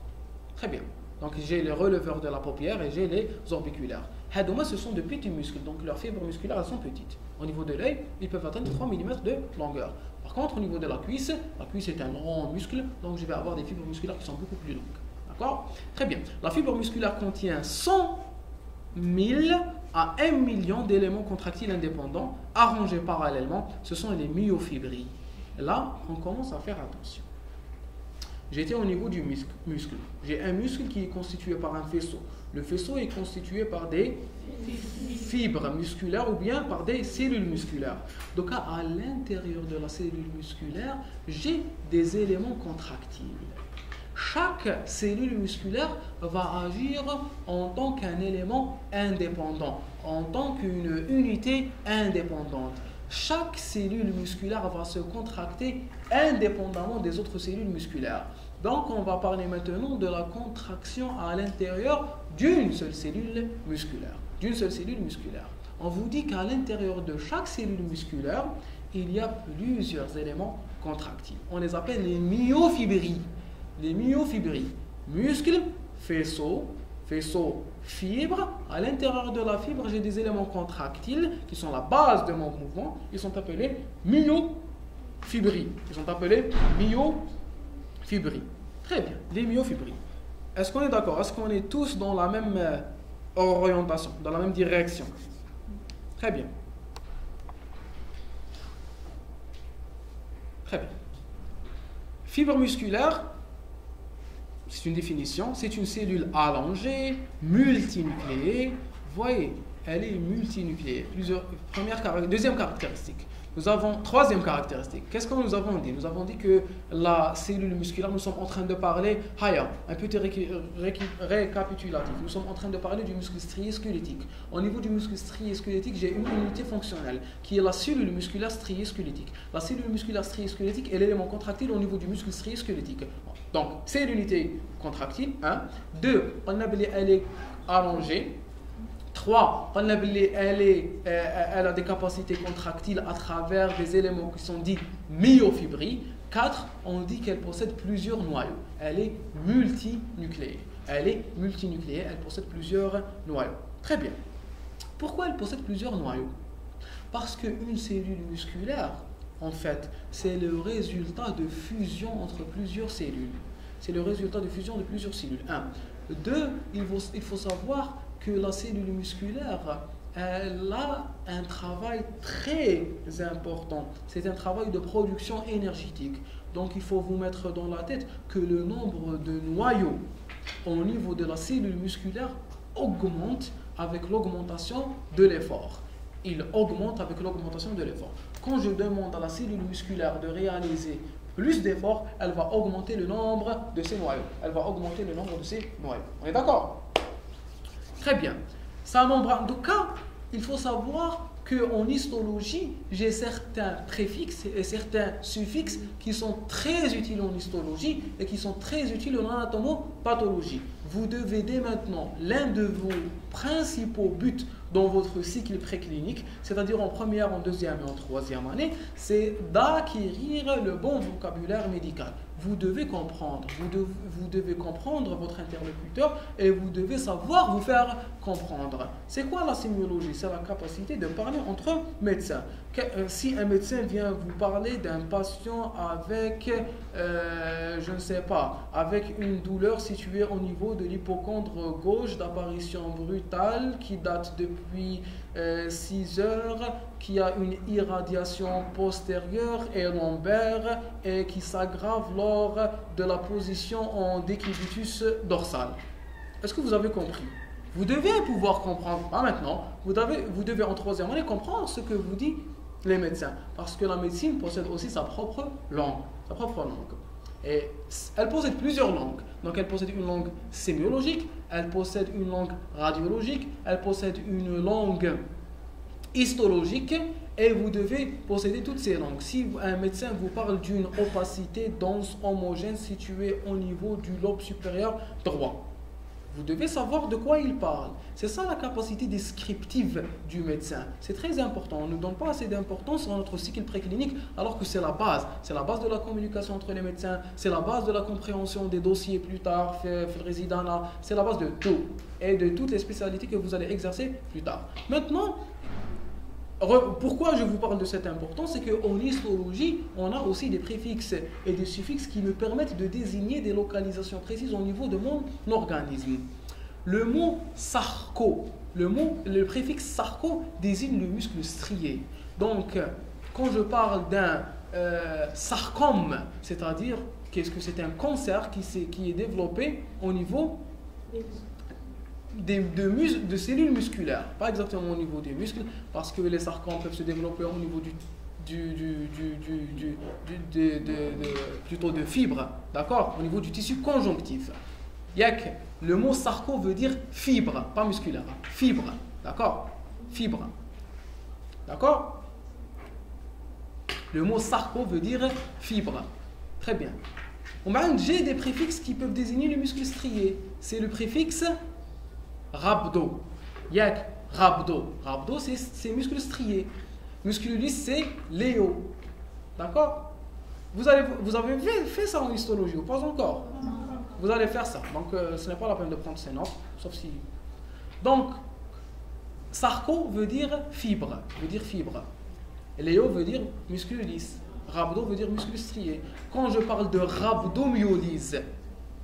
Très bien. Donc j'ai les releveurs de la paupière et j'ai les orbiculaires. Hadouma, ce sont de petits muscles, donc leurs fibres musculaires elles sont petites. Au niveau de l'œil, ils peuvent atteindre 3 mm de longueur. Par contre, au niveau de la cuisse est un grand muscle, donc je vais avoir des fibres musculaires qui sont beaucoup plus longues. D'accord? Très bien. La fibre musculaire contient 100 000 à 1 million d'éléments contractiles indépendants arrangés parallèlement. Ce sont les myofibrilles. Là, on commence à faire attention. J'étais au niveau du muscle. J'ai un muscle qui est constitué par un faisceau. Le faisceau est constitué par des fibres musculaires ou bien par des cellules musculaires. Donc à l'intérieur de la cellule musculaire, j'ai des éléments contractiles. Chaque cellule musculaire va agir en tant qu'un élément indépendant, en tant qu'une unité indépendante. Chaque cellule musculaire va se contracter indépendamment des autres cellules musculaires. Donc, on va parler maintenant de la contraction à l'intérieur d'une seule cellule musculaire. D'une seule cellule musculaire. On vous dit qu'à l'intérieur de chaque cellule musculaire, il y a plusieurs éléments contractiles. On les appelle les myofibrilles. Les myofibrilles, muscles, faisceaux, fibres. À l'intérieur de la fibre, j'ai des éléments contractiles qui sont la base de mon mouvement. Ils sont appelés myofibrilles. Ils sont appelés myofibrilles. Très bien, les myofibrilles. Est-ce qu'on est d'accord? Est-ce qu'on est tous dans la même orientation, dans la même direction? Très bien. Très bien. Fibre musculaire, c'est une définition, c'est une cellule allongée, multinucléée. Voyez, elle est multinucléée. Deuxième caractéristique. Troisième caractéristique. Qu'est-ce que nous avons dit? Nous avons dit que la cellule musculaire, nous sommes en train de parler, un petit récapitulatif. Nous sommes en train de parler du muscle strié squelettique. Au niveau du muscle strié squelettique, j'ai une unité fonctionnelle qui est la cellule musculaire striée squelettique. La cellule musculaire striée squelettique est l'élément contractile au niveau du muscle strié squelettique. Donc, c'est l'unité contractile. 2, elle est allongée. 3, elle a des capacités contractiles à travers des éléments qui sont dits myofibrilles. 4, on dit qu'elle possède plusieurs noyaux. Elle est multinucléée. Elle possède plusieurs noyaux. Très bien. Pourquoi elle possède plusieurs noyaux? Parce qu'une cellule musculaire, en fait, c'est le résultat de fusion entre plusieurs cellules. C'est le résultat de fusion de plusieurs cellules. 2, il faut savoir que la cellule musculaire, elle a un travail très important. C'est un travail de production énergétique. Donc il faut vous mettre dans la tête que le nombre de noyaux au niveau de la cellule musculaire augmente avec l'augmentation de l'effort. Il augmente avec l'augmentation de l'effort. Quand je demande à la cellule musculaire de réaliser plus d'efforts, elle va augmenter le nombre de ses noyaux. On est d'accord? Très bien. Ça membrane. Donc, il faut savoir qu'en histologie, j'ai certains préfixes et certains suffixes qui sont très utiles en histologie et qui sont très utiles en anatomopathologie. Vous devez dès maintenant, l'un de vos principaux buts dans votre cycle préclinique, c'est-à-dire en première, en deuxième et en troisième année, c'est d'acquérir le bon vocabulaire médical. Vous devez comprendre, vous devez comprendre votre interlocuteur et vous devez savoir vous faire comprendre. C'est quoi la sémiologie? C'est la capacité de parler entre médecins. Si un médecin vient vous parler d'un patient avec, je ne sais pas, avec une douleur située au niveau de l'hypocondre gauche d'apparition brutale qui date depuis 6 heures, qui a une irradiation postérieure et lombaire et qui s'aggrave lors de la position en décubitus dorsal. Est-ce que vous avez compris? Vous devez pouvoir comprendre, pas maintenant, vous devez en troisième année comprendre ce que vous disent les médecins, parce que la médecine possède aussi sa propre langue. Et elle possède plusieurs langues. Donc elle possède une langue sémiologique, elle possède une langue radiologique, elle possède une langue histologique, et vous devez posséder toutes ces langues. Si un médecin vous parle d'une opacité dense homogène située au niveau du lobe supérieur droit, vous devez savoir de quoi il parle. C'est ça la capacité descriptive du médecin. C'est très important. On ne donne pas assez d'importance dans notre cycle préclinique alors que c'est la base. C'est la base de la communication entre les médecins. C'est la base de la compréhension des dossiers plus tard, c'est la base de tout. Et de toutes les spécialités que vous allez exercer plus tard. Maintenant, pourquoi je vous parle de cette importance? C'est qu'en histologie, on a aussi des préfixes et des suffixes qui me permettent de désigner des localisations précises au niveau de mon organisme. Le mot sarco, le préfixe sarco désigne le muscle strié. Donc, quand je parle d'un sarcome, c'est-à-dire qu'est-ce que c'est un cancer qui est développé au niveau de cellules musculaires, pas exactement au niveau des muscles, parce que les sarcomes peuvent se développer au niveau plutôt de fibres, d'accord, au niveau du tissu conjonctif. Le mot sarco veut dire fibre, pas musculaire, fibre, d'accord, fibre, d'accord. Le mot sarco veut dire fibre, très bien. J'ai des préfixes qui peuvent désigner les muscles striés. C'est le préfixe rabdo. Rabdo. Rabdo, c'est muscle strié. Muscle lisse, c'est léo. D'accord? Vous avez fait ça en histologie ou pas encore? Vous allez faire ça. Donc, ce n'est pas la peine de prendre ces notes, sauf si. Donc, sarco veut dire fibre. Léo veut dire muscle lisse. Rabdo veut dire muscle strié. Quand je parle de rhabdomyolyse,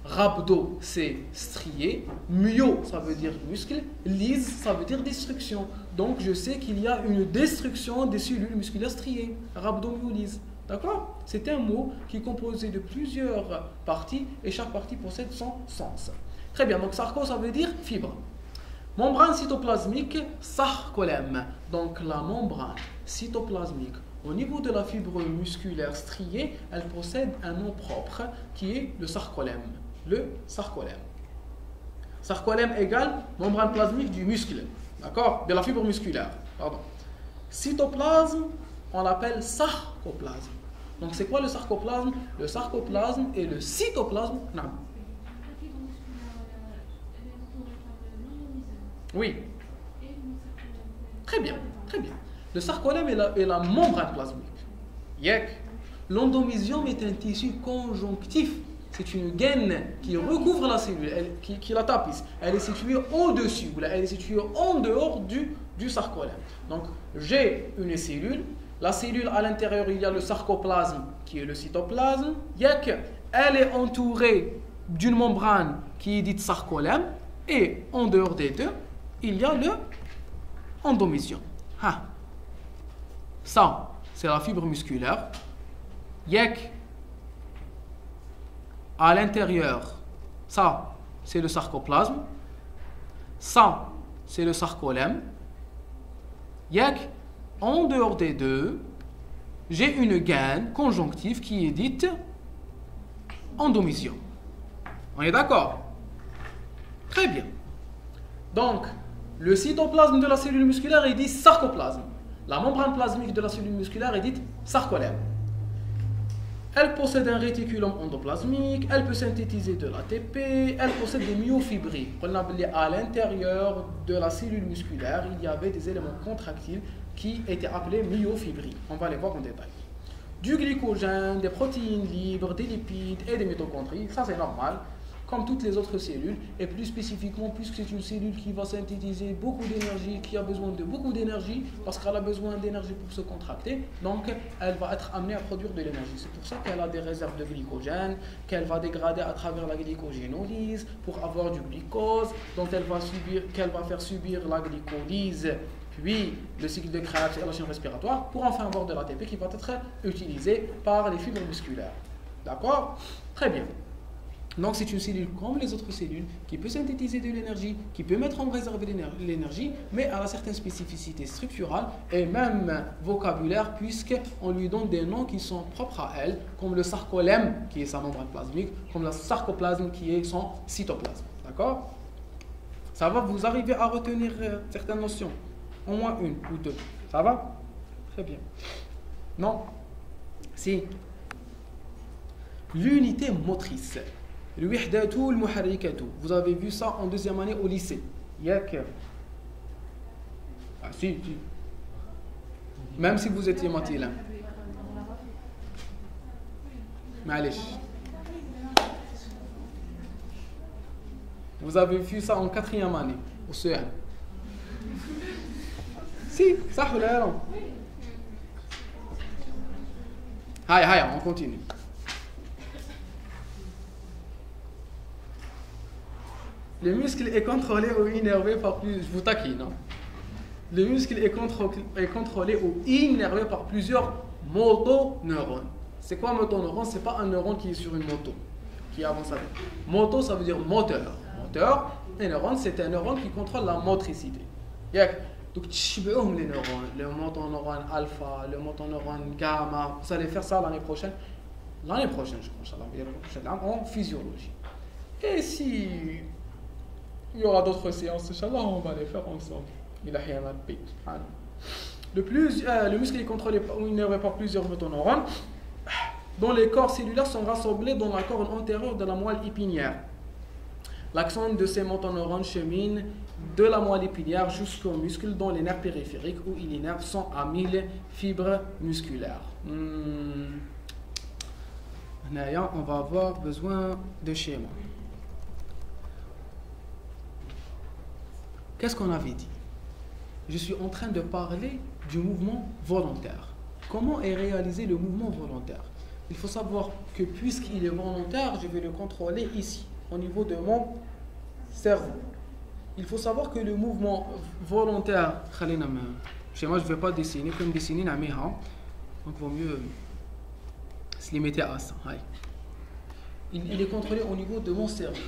rhabdo c'est strié, myo ça veut dire muscle, lyse ça veut dire destruction. Donc je sais qu'il y a une destruction des cellules musculaires striées, rhabdomyolyse. D'accord? C'est un mot qui est composé de plusieurs parties et chaque partie possède son sens. Très bien, donc sarco ça veut dire fibre. Membrane cytoplasmique, sarcolème. Donc la membrane cytoplasmique, au niveau de la fibre musculaire striée, elle possède un nom propre qui est le sarcolème. Le sarcolème. Sarcolème égale membrane plasmique du muscle, d'accord? De la fibre musculaire, pardon. Cytoplasme, on l'appelle sarcoplasme. Donc c'est quoi le sarcoplasme? Le sarcoplasme et le cytoplasme, non. Oui. Très bien, très bien. Le sarcolème est la membrane plasmique. L'endomysium est un tissu conjonctif. C'est une gaine qui recouvre la cellule, qui la tapisse. Elle est située au-dessus, elle est située en dehors du sarcolème. Donc, j'ai une cellule. La cellule, à l'intérieur, il y a le sarcoplasme, qui est le cytoplasme. Elle est entourée d'une membrane qui est dite sarcolème. Et en dehors des deux, il y a le endomysium. Ça, c'est la fibre musculaire. À l'intérieur, ça, c'est le sarcoplasme. Ça, c'est le sarcolème. En dehors des deux, j'ai une gaine conjonctive qui est dite endomysium. On est d'accord? Très bien. Donc, le cytoplasme de la cellule musculaire est dit sarcoplasme. La membrane plasmique de la cellule musculaire est dite sarcolème. Elle possède un réticulum endoplasmique, elle peut synthétiser de l'ATP, elle possède des myofibrilles. À l'intérieur de la cellule musculaire, il y avait des éléments contractiles qui étaient appelés myofibrilles. On va les voir en détail. Du glycogène, des protéines libres, des lipides et des mitochondries, ça c'est normal, comme toutes les autres cellules, et plus spécifiquement, puisque c'est une cellule qui va synthétiser beaucoup d'énergie, qui a besoin de beaucoup d'énergie, parce qu'elle a besoin d'énergie pour se contracter, donc elle va être amenée à produire de l'énergie. C'est pour ça qu'elle a des réserves de glycogène, qu'elle va dégrader à travers la glycogénolyse pour avoir du glucose, dont qu'elle va faire subir la glycolyse, puis le cycle de création et la chaîne respiratoire, pour enfin avoir de l'ATP qui va être utilisé par les fibres musculaires. D'accord? Très bien. Donc c'est une cellule comme les autres cellules qui peut synthétiser de l'énergie, qui peut mettre en réserve l'énergie, mais elle a certaines spécificités structurales et même vocabulaire, puisqu'on lui donne des noms qui sont propres à elle, comme le sarcolème qui est sa membrane plasmique, comme le sarcoplasme qui est son cytoplasme. D'accord? Ça va, vous arriver à retenir certaines notions, au moins une ou deux. Ça va? Très bien. Non? Si. L'unité motrice. Vous avez vu ça en deuxième année au lycée. Si. Même si vous étiez matilin. Malish. Vous avez vu ça en quatrième année au CEN. Si, ça ou là. Allez, on continue. Le muscle est contrôlé ou innervé par plusieurs. Je vous taquine, non? Le muscle est contrôlé ou innervé par plusieurs motoneurones. C'est quoi un motoneurone? C'est pas un neurone qui est sur une moto, qui avance avec. Moto, ça veut dire moteur. Moteur, et neurone, c'est un neurone qui contrôle la motricité. Donc, les neurones, le motoneurone alpha, le motoneurone gamma, vous allez faire ça l'année prochaine. L'année prochaine, je crois, en physiologie. Et si il y aura d'autres séances, Inch'Allah, on va les faire ensemble. Le muscle est contrôlé par plusieurs motoneurones dont les corps cellulaires sont rassemblés dans la corne antérieure de la moelle épinière. L'axone de ces motoneurones chemine de la moelle épinière jusqu'au muscle dont les nerfs périphériques où il innerve 100 à 1000 fibres musculaires. On va avoir besoin de schéma. Qu'est-ce qu'on avait dit? Je suis en train de parler du mouvement volontaire. Comment est réalisé le mouvement volontaire? Il faut savoir que puisqu'il est volontaire, je vais le contrôler ici, au niveau de mon cerveau. Il faut savoir que le mouvement volontaire, chez moi je ne vais pas dessiner, comme dessiner, donc il vaut mieux se limiter à ça. Il est contrôlé au niveau de mon cerveau.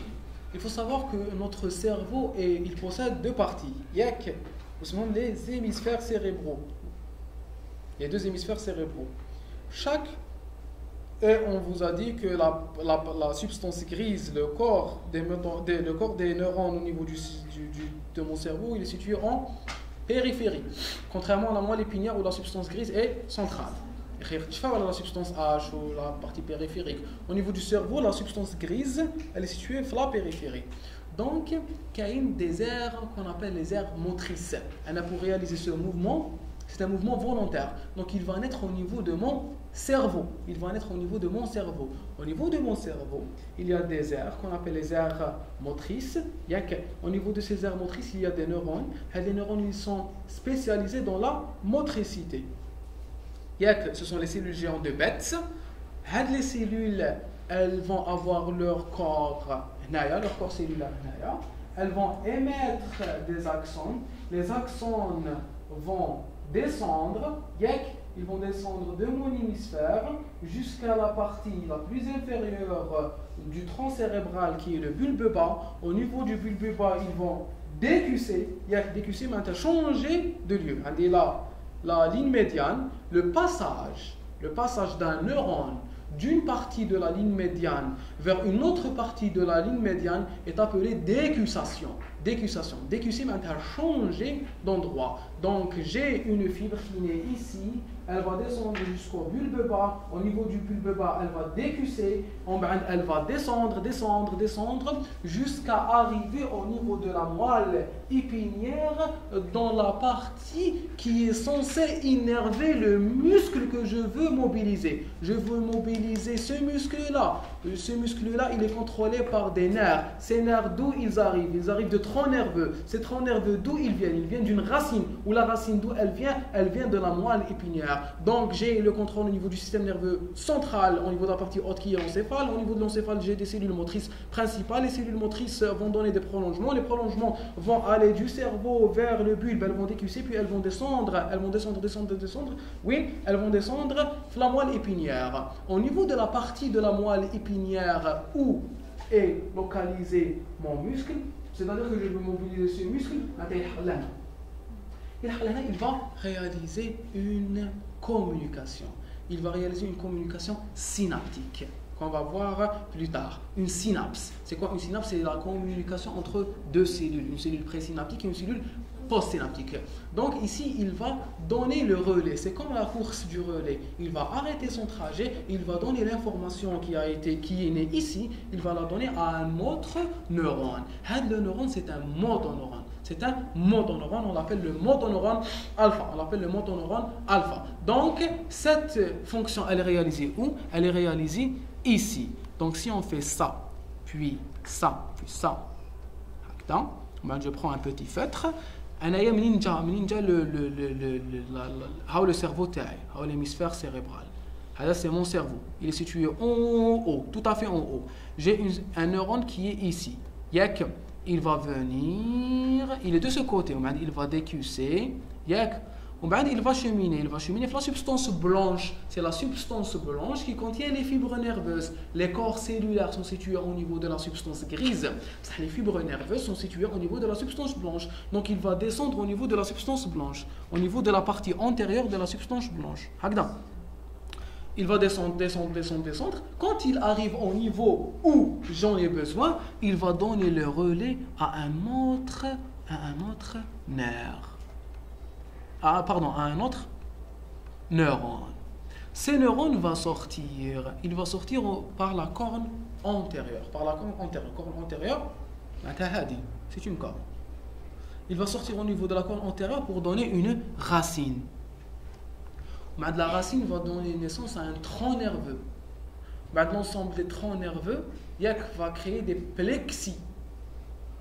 Il faut savoir que notre cerveau, il possède deux parties. Il y a les hémisphères cérébraux. Il y a deux hémisphères cérébraux. Et on vous a dit que la substance grise, le corps des neurones au niveau de mon cerveau, il est situé en périphérie. Contrairement à la moelle épinière où la substance grise est centrale. La substance H ou la partie périphérique. Au niveau du cerveau, la substance grise, elle est située dans la périphérie. Donc, il y a des aires qu'on appelle les aires motrices. Pour réaliser ce mouvement, c'est un mouvement volontaire. Donc, il va naître au niveau de mon cerveau. Il va naître au niveau de mon cerveau. Au niveau de mon cerveau, il y a des aires qu'on appelle les aires motrices. Au niveau de ces aires motrices, il y a des neurones. Et les neurones, ils sont spécialisés dans la motricité. Ce sont les cellules géantes de Betz. Les cellules, elles vont avoir leur corps cellulaire. Elles vont émettre des axones. Les axones vont descendre. Ils vont descendre de mon hémisphère jusqu'à la partie la plus inférieure du tronc cérébral qui est le bulbe bas. Au niveau du bulbe bas, ils vont décusser. Décusser, maintenant changer de lieu. La ligne médiane, le passage d'un neurone d'une partie de la ligne médiane vers une autre partie de la ligne médiane est appelé décussation. Décusser maintenant changer d'endroit. Donc j'ai une fibre qui naît ici, elle va descendre jusqu'au bulbe bas. Au niveau du bulbe bas, elle va décusser, elle va descendre jusqu'à arriver au niveau de la moelle épinière dans la partie qui est censée innerver le muscle que je veux mobiliser. Je veux mobiliser ce muscle-là. Ce muscle-là, il est contrôlé par des nerfs. Ces nerfs, d'où ils arrivent? Ils arrivent de troncs nerveux. Ces troncs nerveux, d'où ils viennent? Ils viennent d'une racine. Ou la racine, d'où elle vient? Elle vient de la moelle épinière. Donc, j'ai le contrôle au niveau du système nerveux central, au niveau de la partie haute qui est l'encéphale. Au niveau de l'encéphale, j'ai des cellules motrices principales. Les cellules motrices vont donner des prolongements. Les prolongements vont aller du cerveau vers le bulbe. Elles vont décusser, puis elles vont descendre. Oui, elles vont descendre la moelle épinière. Au niveau de la partie de la moelle épinière où est localisé mon muscle, c'est-à-dire que je veux mobiliser ce muscle, il va réaliser une communication. Il va réaliser une communication synaptique qu'on va voir plus tard. Une synapse. C'est quoi une synapse? C'est la communication entre deux cellules. Une cellule présynaptique et une cellule postsynaptique. Donc ici, il va donner le relais. C'est comme la course du relais. Il va arrêter son trajet, il va donner l'information qui est née ici, il va la donner à un autre neurone. Le neurone, c'est un motoneurone. On l'appelle le motoneurone alpha. Donc, cette fonction, elle est réalisée où? Elle est réalisée ici. Donc, si on fait ça, puis ça, je prends un petit feutre. Le cerveau تاعي l'hémisphère cérébral. C'est mon cerveau. Il est situé en haut, tout à fait en haut. J'ai un neurone qui est ici. Il va venir, il est de ce côté, il va décusser. Il va cheminer vers la substance blanche. C'est la substance blanche qui contient les fibres nerveuses. Les corps cellulaires sont situés au niveau de la substance grise. Les fibres nerveuses sont situées au niveau de la substance blanche. Donc il va descendre au niveau de la substance blanche, au niveau de la partie antérieure de la substance blanche. Il va descendre. Quand il arrive au niveau où j'en ai besoin, il va donner le relais à un autre nerf. À un autre neurone. Ces neurones vont sortir. Il va sortir par la corne antérieure. Corne antérieure, c'est une corne. Il va sortir au niveau de la corne antérieure pour donner une racine. La racine va donner naissance à un tronc nerveux. L'ensemble des troncs nerveux va créer des plexis.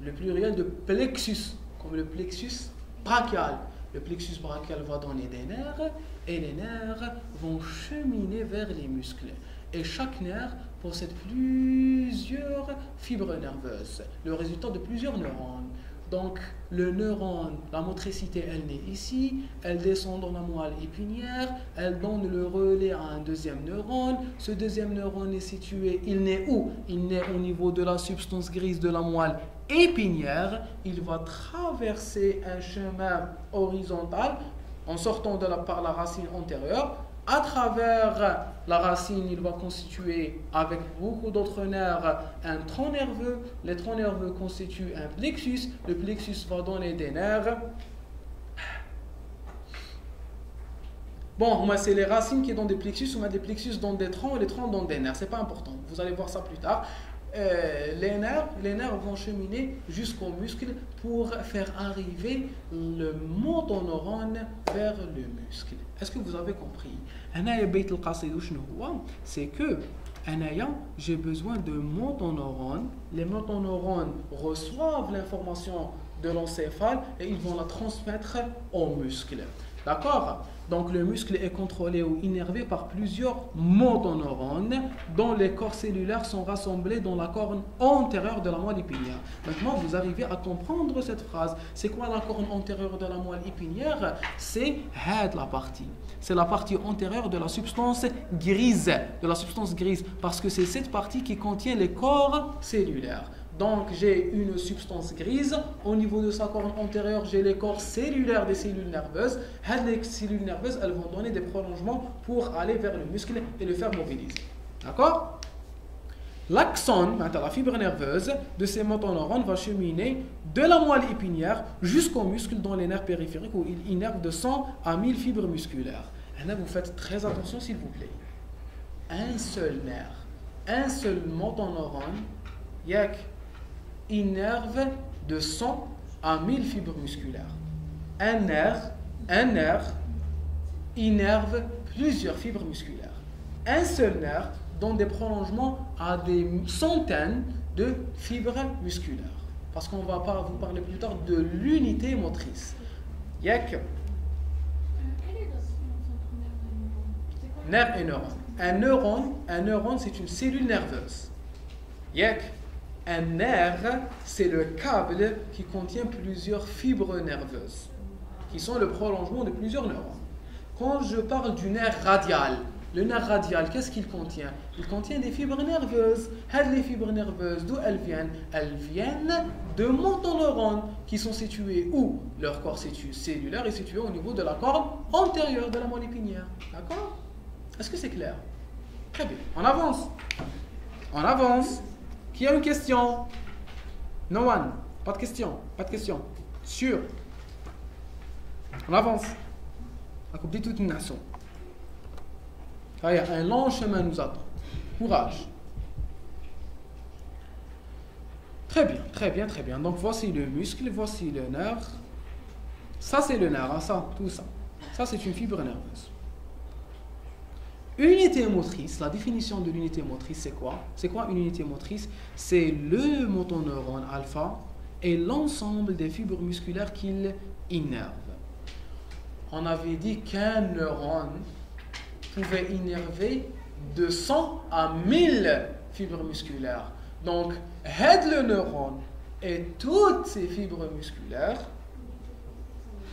Le pluriel de plexus, comme le plexus brachial. Le plexus brachial va donner des nerfs et les nerfs vont cheminer vers les muscles. Et chaque nerf possède plusieurs fibres nerveuses, le résultat de plusieurs neurones. Donc, le neurone, la motricité, elle naît ici, elle descend dans la moelle épinière, elle donne le relais à un deuxième neurone. Ce deuxième neurone est situé, il naît où? Il naît au niveau de la substance grise de la moelle épinière. Il va traverser un chemin horizontal en sortant par la racine antérieure. À travers la racine, il va constituer avec beaucoup d'autres nerfs un tronc nerveux. Les troncs nerveux constituent un plexus. Le plexus va donner des nerfs. Bon, moi c'est les racines qui donnent des plexus. On a des plexus donnent des troncs et les troncs donnent des nerfs. C'est pas important. Vous allez voir ça plus tard. Les nerfs vont cheminer jusqu'au muscle pour faire arriver le motoneurone vers le muscle. Est-ce que vous avez compris? C'est que j'ai besoin de motoneurones. Les motoneurones reçoivent l'information de l'encéphale et ils vont la transmettre au muscle. D'accord? Donc le muscle est contrôlé ou innervé par plusieurs motoneurones dont les corps cellulaires sont rassemblés dans la corne antérieure de la moelle épinière. Maintenant, vous arrivez à comprendre cette phrase. C'est quoi la corne antérieure de la moelle épinière? C'est la partie. C'est la partie antérieure de la substance grise. Parce que c'est cette partie qui contient les corps cellulaires. Donc, j'ai une substance grise. Au niveau de sa corne antérieure, j'ai les corps cellulaires des cellules nerveuses. Les cellules nerveuses, elles vont donner des prolongements pour aller vers le muscle et le faire mobiliser. D'accord? L'axone, la fibre nerveuse de ces motoneurones va cheminer de la moelle épinière jusqu'au muscle dans les nerfs périphériques où il innerve de 100 à 1000 fibres musculaires. Et là, vous faites très attention, s'il vous plaît. Un seul nerf, un seul motoneurone, innerve de 100 à 1000 fibres musculaires. Un nerf innerve plusieurs fibres musculaires. Un seul nerf donne des prolongements à des centaines de fibres musculaires. Parce qu'on va vous parler plus tard de l'unité motrice. Nerf et neurone. Un neurone, c'est une cellule nerveuse. Un nerf, c'est le câble qui contient plusieurs fibres nerveuses, qui sont le prolongement de plusieurs neurones. Quand je parle du nerf radial, le nerf radial, qu'est-ce qu'il contient? Il contient des fibres nerveuses. Les fibres nerveuses, d'où elles viennent? Elles viennent de motoneurones qui sont situés où? Leur corps cellulaire est situé au niveau de la corne antérieure de la moelle épinière. D'accord? Est-ce que c'est clair? Très bien. On avance. Qui a une question? No one. Pas de question. Sûr. On avance. Accomplir toute une nation. Un long chemin nous attend. Courage. Très bien. Donc voici le muscle, voici le nerf. Ça c'est le nerf, tout ça. Ça c'est une fibre nerveuse. Unité motrice, la définition de l'unité motrice, c'est quoi? C'est quoi une unité motrice? C'est le motoneurone alpha et l'ensemble des fibres musculaires qu'il innerve. On avait dit qu'un neurone pouvait innerver de 100 à 1000 fibres musculaires. Donc, le neurone et toutes ces fibres musculaires,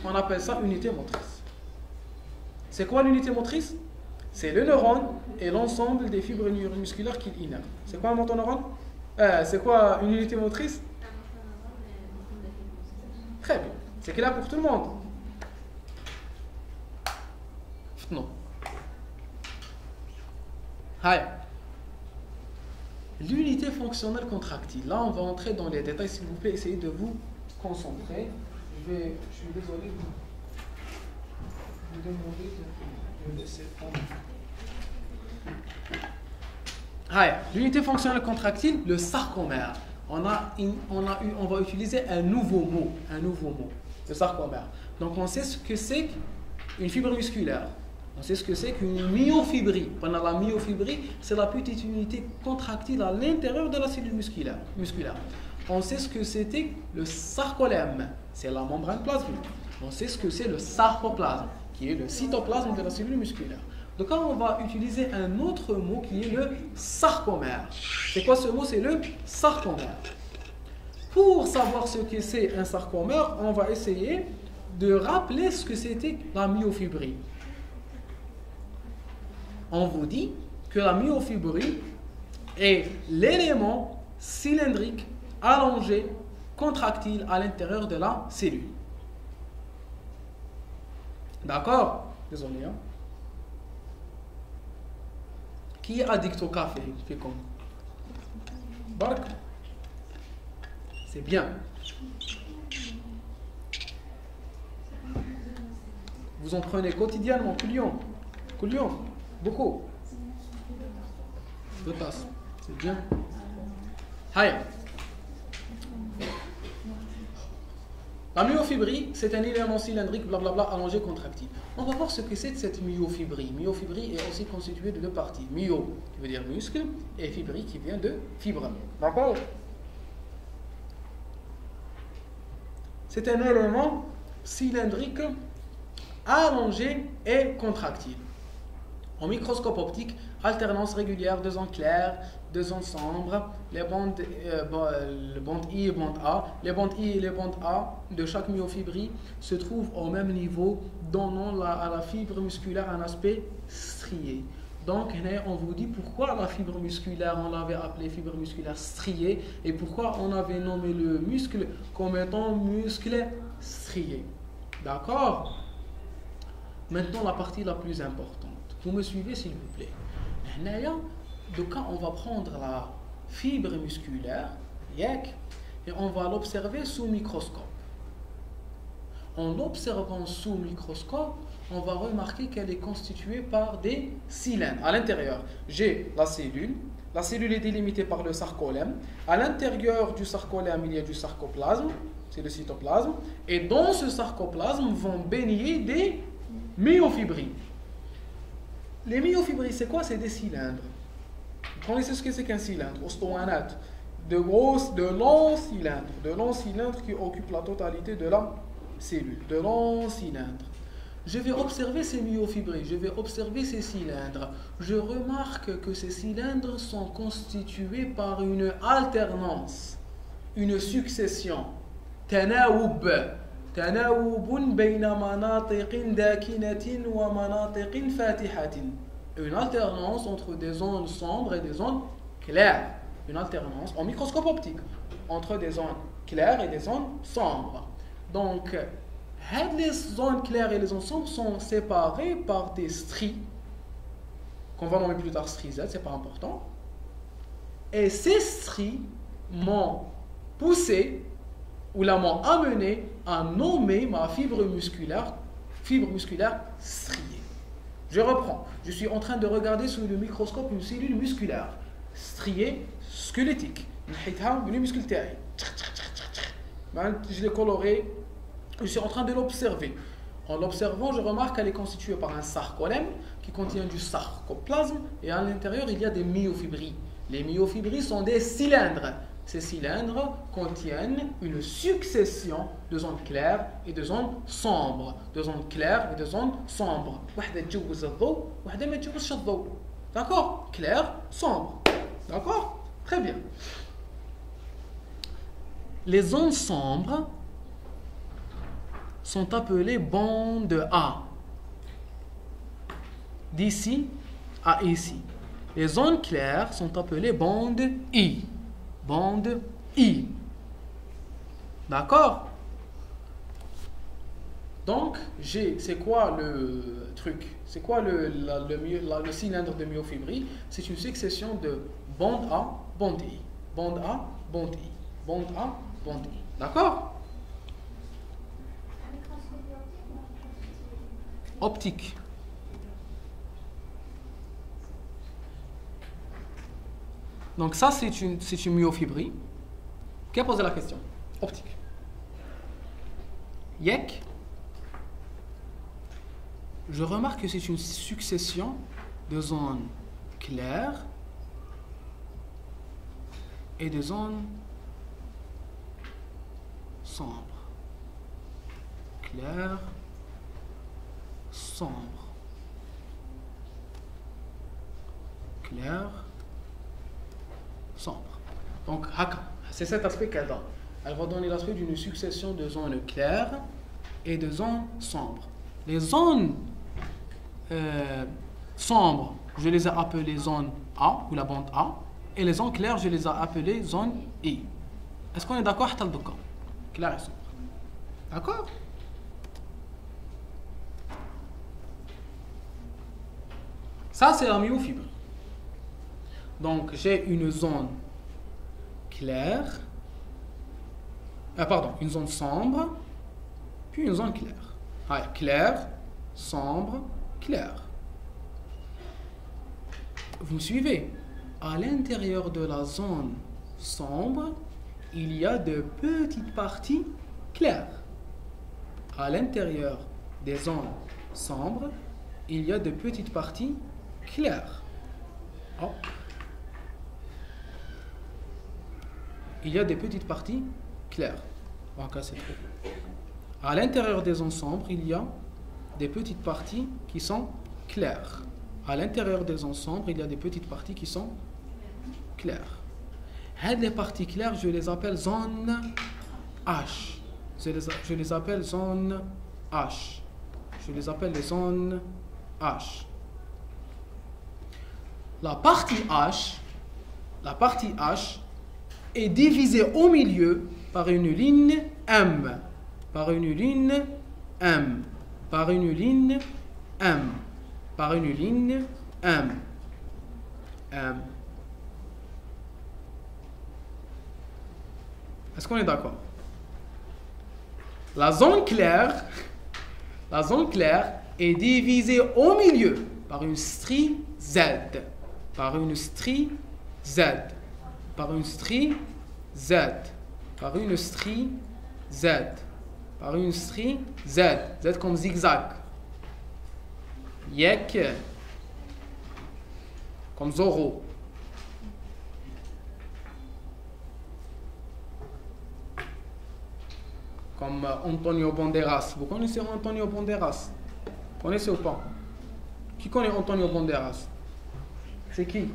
on appelle ça unité motrice. C'est quoi l'unité motrice? C'est le neurone et l'ensemble des fibres musculaires qu'il innerve. C'est quoi un motoneurone? C'est quoi une unité motrice? Très bien. C'est clair pour tout le monde? Non. L'unité fonctionnelle contractile. Là, on va entrer dans les détails. S'il vous plaît, essayez de vous concentrer. Je suis désolé de vous demander de laisser prendre. L'unité fonctionnelle contractile, le sarcomère. On va utiliser un nouveau mot, le sarcomère. Donc, on sait ce que c'est qu'une fibre musculaire. On sait ce que c'est qu'une myofibrie. Pendant la myofibrie, c'est la petite unité contractile à l'intérieur de la cellule musculaire. On sait ce que c'était le sarcolème, c'est la membrane plasmique. On sait ce que c'est le sarcoplasme, qui est le cytoplasme de la cellule musculaire. Donc là, on va utiliser un autre mot qui est le sarcomère. C'est quoi ce mot? C'est le sarcomère. Pour savoir ce que c'est un sarcomère, on va essayer de rappeler ce que c'était la myofibrie. On vous dit que la myofibrie est l'élément cylindrique, allongé, contractile à l'intérieur de la cellule. D'accord? Désolé. Hein? Qui est addict au café? Fait comme Bark. C'est bien. Vous en prenez quotidiennement, Coulion. Beaucoup. 2 tasses. C'est bien. Aïe. La myofibrie, c'est un élément cylindrique, blablabla, allongé, contractile. On va voir ce que c'est cette myofibrie. Myofibrie est aussi constituée de 2 parties. Myo, qui veut dire muscle, et fibrie, qui vient de fibre. D'accord? C'est un élément cylindrique, allongé et contractile. En microscope optique, alternance régulière de zones claires, de zones sombres, les bandes I et bande A. Les bandes I et les bandes A de chaque myofibrie se trouvent au même niveau, donnant à la fibre musculaire un aspect strié. Donc, on vous dit pourquoi la fibre musculaire, on l'avait appelée fibre musculaire striée, et pourquoi on avait nommé le muscle comme étant muscle strié. D'accord? Maintenant, la partie la plus importante. Vous me suivez, s'il vous plaît. Donc, on va prendre la fibre musculaire, et on va l'observer sous microscope. En l'observant sous microscope, on va remarquer qu'elle est constituée par des cylindres. À l'intérieur, j'ai la cellule. La cellule est délimitée par le sarcolème. À l'intérieur du sarcolème, il y a du sarcoplasme, c'est le cytoplasme. Et dans ce sarcoplasme vont baigner des myofibries. Les myofibries, c'est quoi? C'est des cylindres. Vous connaissez ce que c'est qu'un cylindre? Ostoanate. De longs cylindres qui occupent la totalité de la cellule. De longs cylindres. Je vais observer ces myofibries, je vais observer ces cylindres. Je remarque que ces cylindres sont constitués par une alternance, une succession. Tanawub. تناوب بين مناطق داكنة ومناطق فاتحة. Une alternance entre des zones sombres et des zones claires. Une alternance en microscope optique entre des zones claires et des zones sombres. Donc, les zones claires et les zones sombres sont séparées par des stries, qu'on va nommer plus tard stries Z, c'est pas important. Et ces stries m'ont poussé ou m'ont amené à nommer ma fibre musculaire striée. Je reprends. Je suis en train de regarder sous le microscope une cellule musculaire striée squelettique. Je l'ai colorée. Je suis en train de l'observer. En l'observant, je remarque qu'elle est constituée par un sarcolème qui contient du sarcoplasme et à l'intérieur, il y a des myofibries. Les myofibries sont des cylindres. Ces cylindres contiennent une succession de zones claires et de zones sombres. De zones claires et de zones sombres. D'accord? Clair, sombre. D'accord? Très bien. Les zones sombres sont appelées bandes A. d'ici à ici. Les zones claires sont appelées bandes I. Bande I. D'accord? Donc, c'est quoi le truc? C'est quoi le cylindre de myofibrie? C'est une succession de bande A, bande I. Bande A, bande I. Bande A, bande I. D'accord? Optique. Donc ça, c'est une myofibrie. Qui a posé la question? Optique. Yek. Je remarque que c'est une succession de zones claires et de zones sombres. Clair, sombre. Clair, sombre. Donc, c'est cet aspect qu'elle donne. Elle va donner l'aspect d'une succession de zones claires et de zones sombres. Les zones sombres, je les ai appelées zone A, ou la bande A, et les zones claires, je les ai appelées zone I. Est-ce qu'on est d'accord? Clair et sombre. D'accord? Ça, c'est la myofibre. Donc, j'ai une zone claire, une zone sombre, puis une zone claire. Allez, clair, sombre, clair. Vous me suivez? À l'intérieur de la zone sombre, il y a de petites parties claires. À l'intérieur des zones sombres, il y a de petites parties claires. Oh. Il y a des petites parties claires. C'est trop. À l'intérieur des zones sombres, il y a des petites parties qui sont claires. À l'intérieur des zones sombres, il y a des petites parties qui sont claires. Les parties claires, je les appelle zone H. Je les appelle zone H. Je les appelle les zones H. La partie H est divisée au milieu par une ligne M. Par une ligne M. Par une ligne M. Par une ligne M. M. Est-ce qu'on est d'accord? La zone claire est divisée au milieu par une strie Z. Par une strie Z. Par une strie Z. Par une strie Z. Par une strie Z. Z comme zigzag. Yek comme Zorro. Comme Antonio Banderas. Vous connaissez Antonio Banderas? Vous connaissez ou pas? Qui connaît Antonio Banderas? C'est qui?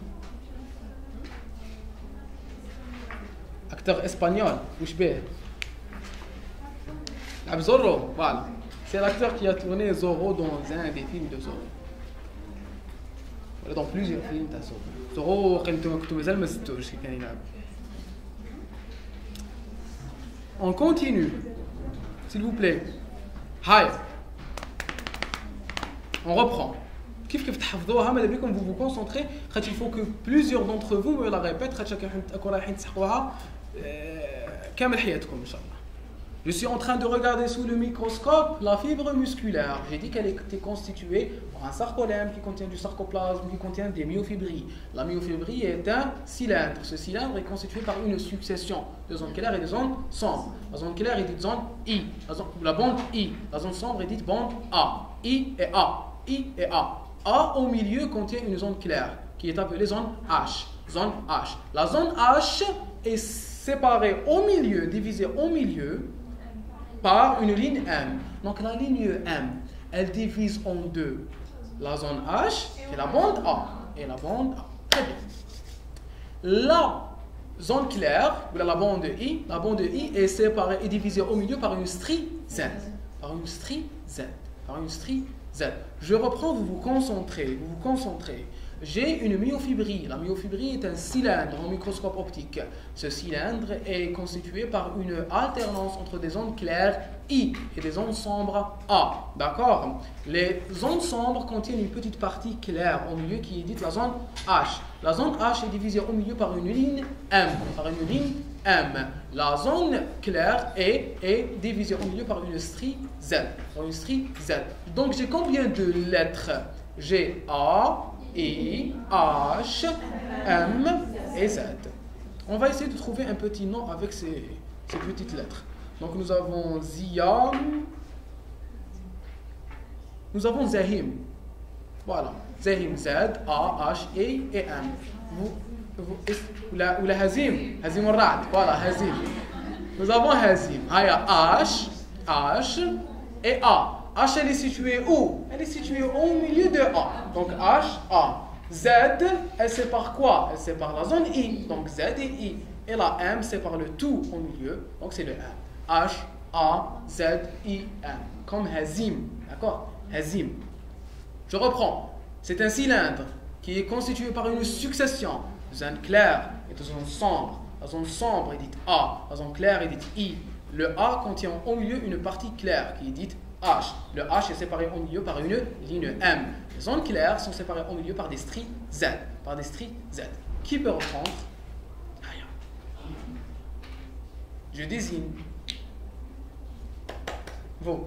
Acteur espagnol. Zorro, voilà. C'est l'acteur qui a tourné Zorro dans un des films de Zorro. Dans plusieurs films de Zorro. On continue. S'il vous plaît. Hi. On reprend. كيف تحفظوها ماذا بكم vous vous concentrez il faut que plusieurs d'entre vous me la répètent راكم رايحين تسحقوها كامل حياتكم ان شاء الله. Je suis en train de regarder sous le microscope la fibre musculaire. J'ai dit qu'elle était constituée par un sarcolème qui contient du sarcoplasme, qui contient des myofibrilles. La myofibrie est un cylindre. Ce cylindre est constitué par une succession de zones claires et de zones sombres. La zone claire est dite zone I, la bande I. La zone sombre est dite bande A. I et A. I et A. A au milieu contient une zone claire qui est appelée zone H. Zone H. La zone H est séparée au milieu, divisée au milieu par une ligne M. Donc la ligne M, elle divise en deux la zone H et la bande A. Et la bande A. Très bien. La zone claire, ou la bande I est séparée et divisée au milieu par une strie Z. Par une strie Z. Par une strie Z. Z. Je reprends, vous vous concentrez, J'ai une myofibrie. La myofibrie est un cylindre en microscope optique. Ce cylindre est constitué par une alternance entre des ondes claires I et des ondes sombres A. D'accord? Les ondes sombres contiennent une petite partie claire au milieu qui est dite la zone H. La zone H est divisée au milieu par une ligne M. La zone claire est divisée au milieu par une strie Z. Donc j'ai combien de lettres? J'ai A, I, H, M et Z. On va essayer de trouver un petit nom avec ces petites lettres. Donc nous avons Zia, nous avons Zahim. Voilà, Zahim, Z, A, H, E et M. Ou la Hazim, Hazim al-Ra'd. Voilà, Hazim. Nous avons Hazim. H et A. H, elle est située où? Elle est située au milieu de A. Donc H, A. Z, elle sépare quoi? Elle sépare la zone I. Donc Z et I. Et la M sépare le tout au milieu. Donc c'est le M. H, A, Z, I, M. Comme Hazim. D'accord? Hazim. Je reprends. C'est un cylindre qui est constitué par une succession de zones claires et de zones sombres. La zone sombre est dite A. La zone claire est dite I. Le A contient au milieu une partie claire qui est dite H. Le H est séparé au milieu par une ligne M. Les zones claires sont séparées au milieu par des stries Z. Qui peut reprendre? Je désigne. Vous.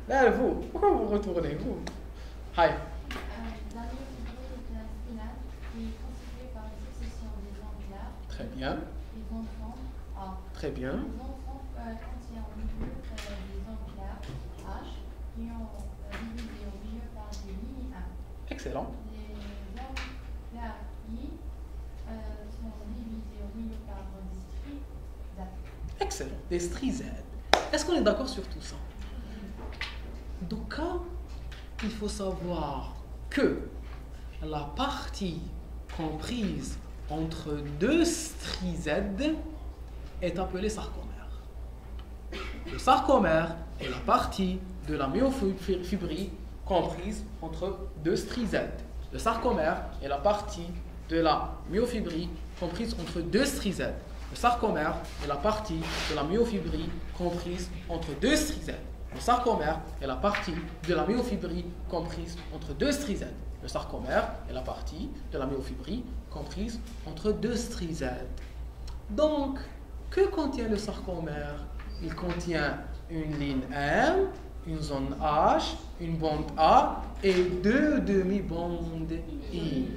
Là, vous. Pourquoi vous retournez? Vous. Hi. La myofibrie est un cylindre qui est constitué par une succession des ondes claires. Très bien. Les ondes sombres A. Très bien. Les ondes sombres contiennent au milieu des ondes claires H qui ont divisé au milieu par des lignes 1. Excellent. Les ondes claires I sont divisées au milieu par des stries Z. Excellent. Des stries Z. Est-ce qu'on est d'accord sur tout ça? Donc, il faut savoir que la partie comprise entre deux stries Z est appelée sarcomère. Le sarcomère est la partie de la myofibrie comprise entre deux stries Z. Le sarcomère est la partie de la myofibrie comprise entre deux stries Z. Le sarcomère est la partie de la myofibrie comprise entre deux stries Z. Le sarcomère est la partie de la myofibrie comprise entre deux stries Z. Le sarcomère est la partie de la myofibrie comprise entre deux stries Z. Donc, que contient le sarcomère? Il contient une ligne M, une zone H, une bande A et deux demi-bandes I.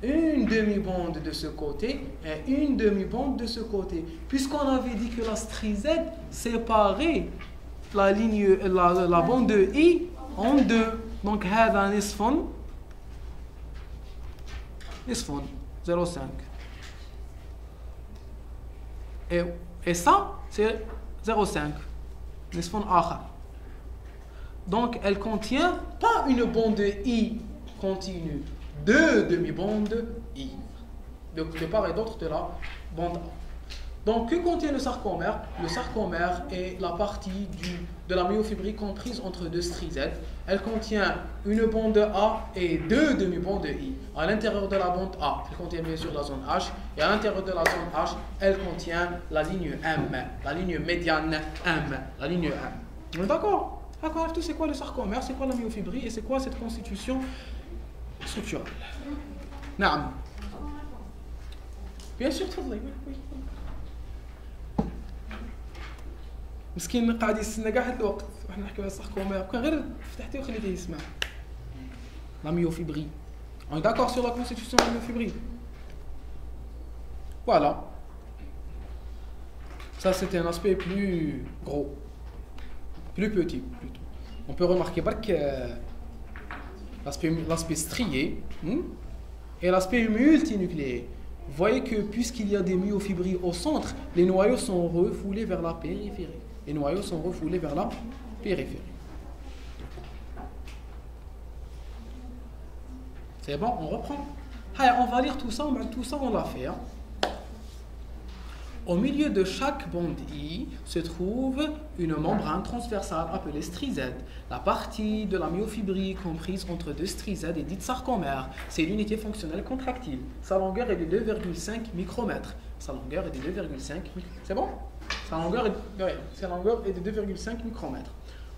Une demi-bande de ce côté et une demi-bande de ce côté. Puisqu'on avait dit que la strie Z séparait la bande de I en deux. Donc, هذا نصف 0,5. Et ça, c'est 0,5. نصف آخر. Donc, elle contient pas une bande I continue, deux demi-bandes I. De part et d'autre de la bande A. Donc, que contient le sarcomère? Le sarcomère est la partie de la myofibrie comprise entre deux stries Z. Elle contient une bande A et deux demi-bandes I. À l'intérieur de la bande A, elle contient bien sûr la zone H. Et à l'intérieur de la zone H, elle contient la ligne M, la ligne médiane M, la ligne M. On est d'accord? D'accord, c'est quoi le sarcomère? C'est quoi la myofibrie? Et c'est quoi cette constitution structurelle? Naam. Bien sûr, تفضلي. مسكين قاعد يستنى كاع هذا الوقت وحنا نحكيو على الساركومير كان غير فتحتيه وخليتيه يسمع. La myofibrie. On est d'accord sur la constitution de la myofibrie? Voilà. Ça, c'était un aspect plus gros. Plus petit, plutôt. On peut remarquer que l'aspect strié et l'aspect multinucléé. Vous voyez que puisqu'il y a des myofibries au centre, les noyaux sont refoulés vers la périphérie. Les noyaux sont refoulés vers la périphérie. C'est bon, on reprend. On va lire tout ça, on l'a fait. Au milieu de chaque bande I se trouve une membrane transversale appelée strisette. La partie de la myofibrie comprise entre deux strisettes est dite sarcomère. C'est l'unité fonctionnelle contractile. Sa longueur est de 2,5 micromètres. Sa longueur est de 2,5 C'est bon? Sa longueur est de 2,5 micromètres.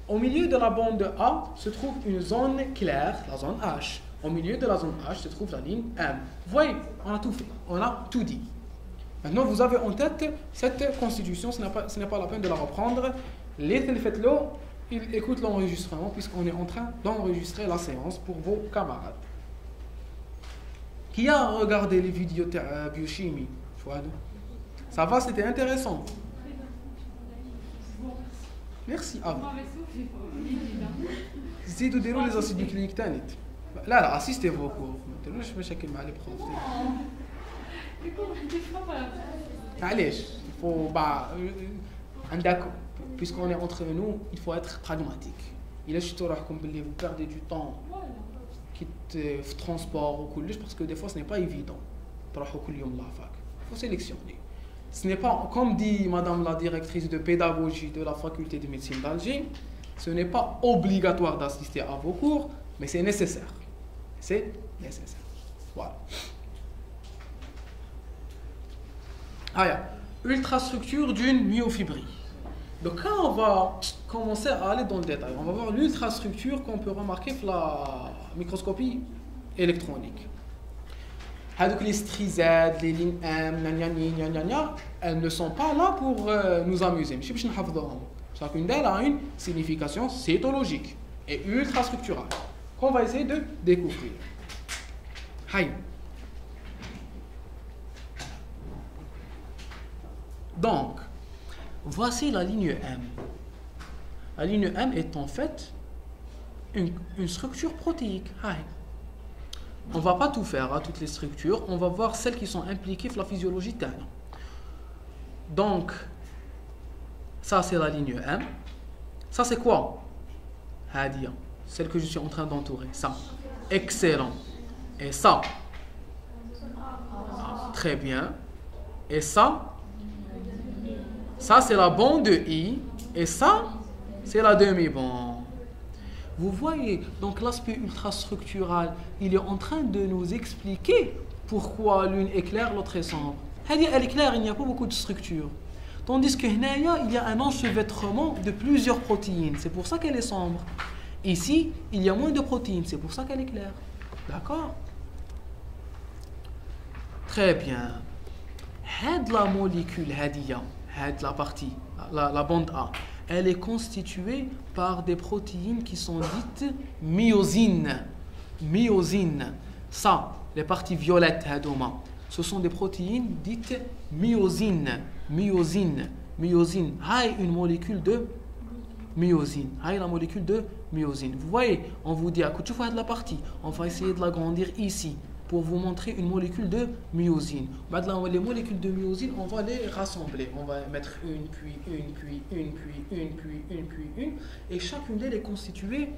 Au milieu de la bande A se trouve une zone claire, la zone H. Au milieu de la zone H se trouve la ligne M. Vous voyez, on a tout fait, on a tout dit. Maintenant, vous avez en tête cette constitution, ce n'est pas la peine de la reprendre. Les faites-le, ils écoutent l'enregistrement puisqu'on est en train d'enregistrer la séance pour vos camarades. Qui a regardé les vidéos biochimie? Ça va, c'était intéressant. Merci. زيدوا ديروا les acides nucléiques تاني. لا assistez vos cours. ما ديروش مشاكل مع les profs. Allez, il faut puisqu'on est entre nous, il faut être pragmatique. Il est juste comme vous perdez du temps quitte transport ou coulisses parce que des fois ce n'est pas évident. Il faut sélectionner. Ce n'est pas, comme dit Madame la directrice de pédagogie de la faculté de médecine d'Alger, ce n'est pas obligatoire d'assister à vos cours, mais c'est nécessaire. C'est nécessaire. Voilà. Ultrastructure d'une myofibrie. Donc quand on va commencer à aller dans le détail, on va voir l'ultrastructure qu'on peut remarquer dans la microscopie électronique. Les strisettes, les lignes M, elles ne sont pas là pour nous amuser. Chacune d'elles a une signification cytologique et ultrastructurale qu'on va essayer de découvrir. Donc, voici la ligne M. La ligne M est en fait une structure protéique. On ne va pas tout faire à toutes les structures, on va voir celles qui sont impliquées dans la physiologie telle. Donc, ça c'est la ligne M. Ça c'est quoi? Hadia, celle que je suis en train d'entourer. Ça, excellent. Et ça, très bien. Et ça c'est la bande I. Et ça, c'est la demi-bande. Vous voyez, donc l'aspect ultrastructural, il est en train de nous expliquer pourquoi l'une est claire, l'autre est sombre. Elle est claire, il n'y a pas beaucoup de structure. Tandis que il y a un enchevêtrement de plusieurs protéines, c'est pour ça qu'elle est sombre. Ici, il y a moins de protéines, c'est pour ça qu'elle est claire. D'accord? Très bien. La molécule Hadia, la partie, la bande A, elle est constituée par des protéines qui sont dites myosines. Myosines. Ça, les parties violettes, ce sont des protéines dites myosines. Myosine. Myosine. Une molécule de myosine. La molécule de myosine. Vous voyez, on vous dit à coup de la partie. On va essayer de l'agrandir ici pour vous montrer une molécule de myosine. Maintenant, les molécules de myosine, on va les rassembler. On va mettre une, puis une, puis une, puis une, puis une, puis une. Et chacune d'elles est constituée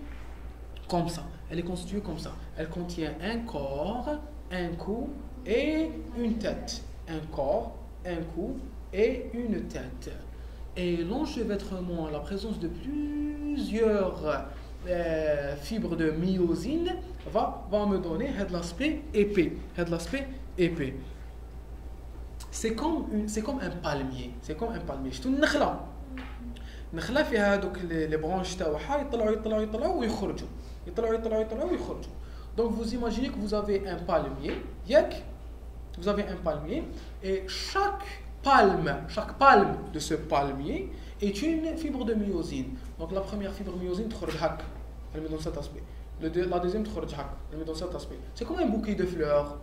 comme ça. Elle est constituée comme ça. Elle contient un corps, un cou et une tête. Un corps, un cou et une tête. Et l'enchevêtrement, la présence de plusieurs fibres de myosine va me donner l'aspect épais. C'est comme un palmier. C'est comme un palmier. Je te نخلة فيها هذوك les branches تاعها يطلعوا ويخرجوا. Donc vous imaginez que vous avez un palmier, vous avez un palmier et chaque palme de ce palmier est une fibre de myosine. Donc la première fibre myosine elle me donne cet aspect. La deuxième elle me donne cet aspect. C'est comme un bouquet de fleurs.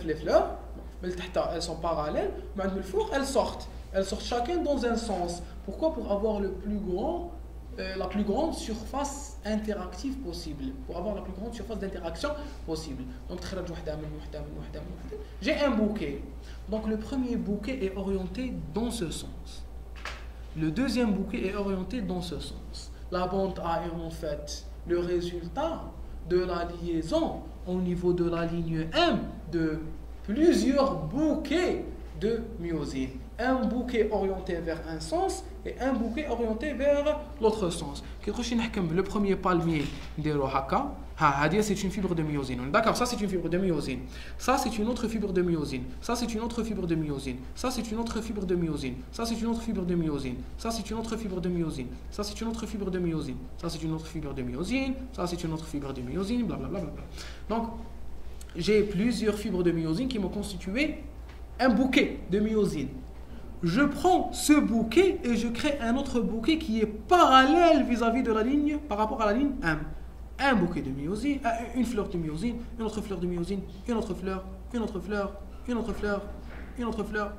Les fleurs, elles sont parallèles, mais elles sortent chacun dans un sens. Pourquoi? Pour avoir la plus grande surface interactive possible. Pour avoir la plus grande surface d'interaction possible. Donc j'ai un bouquet. Donc le premier bouquet est orienté dans ce sens. Le deuxième bouquet est orienté dans ce sens. La bande A est en fait le résultat de la liaison au niveau de la ligne M de plusieurs bouquets de myosine. un bouquet orienté vers un sens et un bouquet orienté vers l'autre sens. Le premier palmier de Rohaka, c'est une fibre de myosine. D'accord, ça c'est une fibre de myosine. Ça c'est une autre fibre de myosine. Ça c'est une autre fibre de myosine. Ça c'est une autre fibre de myosine. Ça c'est une autre fibre de myosine. Ça c'est une autre fibre de myosine. Ça c'est une autre fibre de myosine. Ça c'est une autre fibre de myosine. Ça c'est une autre fibre de myosine. Blablabla. Donc j'ai plusieurs fibres de myosine qui m'ont constitué un bouquet de myosine. Je prends ce bouquet et je crée un autre bouquet qui est parallèle vis-à-vis de la ligne, par rapport à la ligne M. Un bouquet de myosine, une fleur de myosine, une autre fleur de myosine, une autre fleur, une autre fleur, une autre fleur, une autre fleur.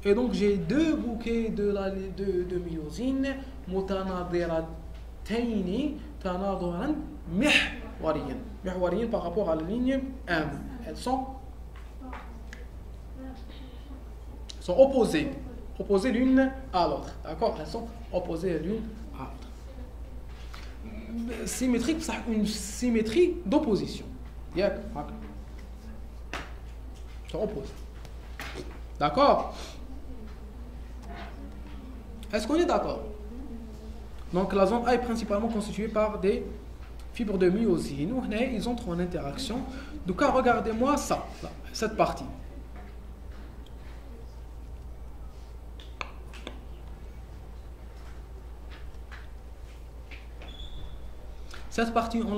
Et donc j'ai deux bouquets de myosine, mutanadiratain, tanaduran, mihwariyan. Mihwariyan par rapport à la ligne M. Elles sont opposées. Opposées l'une à l'autre. D'accord? Elles sont opposées l'une à l'autre. Symétrique, c'est une symétrie d'opposition. Ils sont opposés. D'accord? Est-ce qu'on est d'accord? Donc la zone A est principalement constituée par des fibres de myosine. Ils entrent en interaction. Donc regardez-moi ça, là, cette partie. Cette partie, en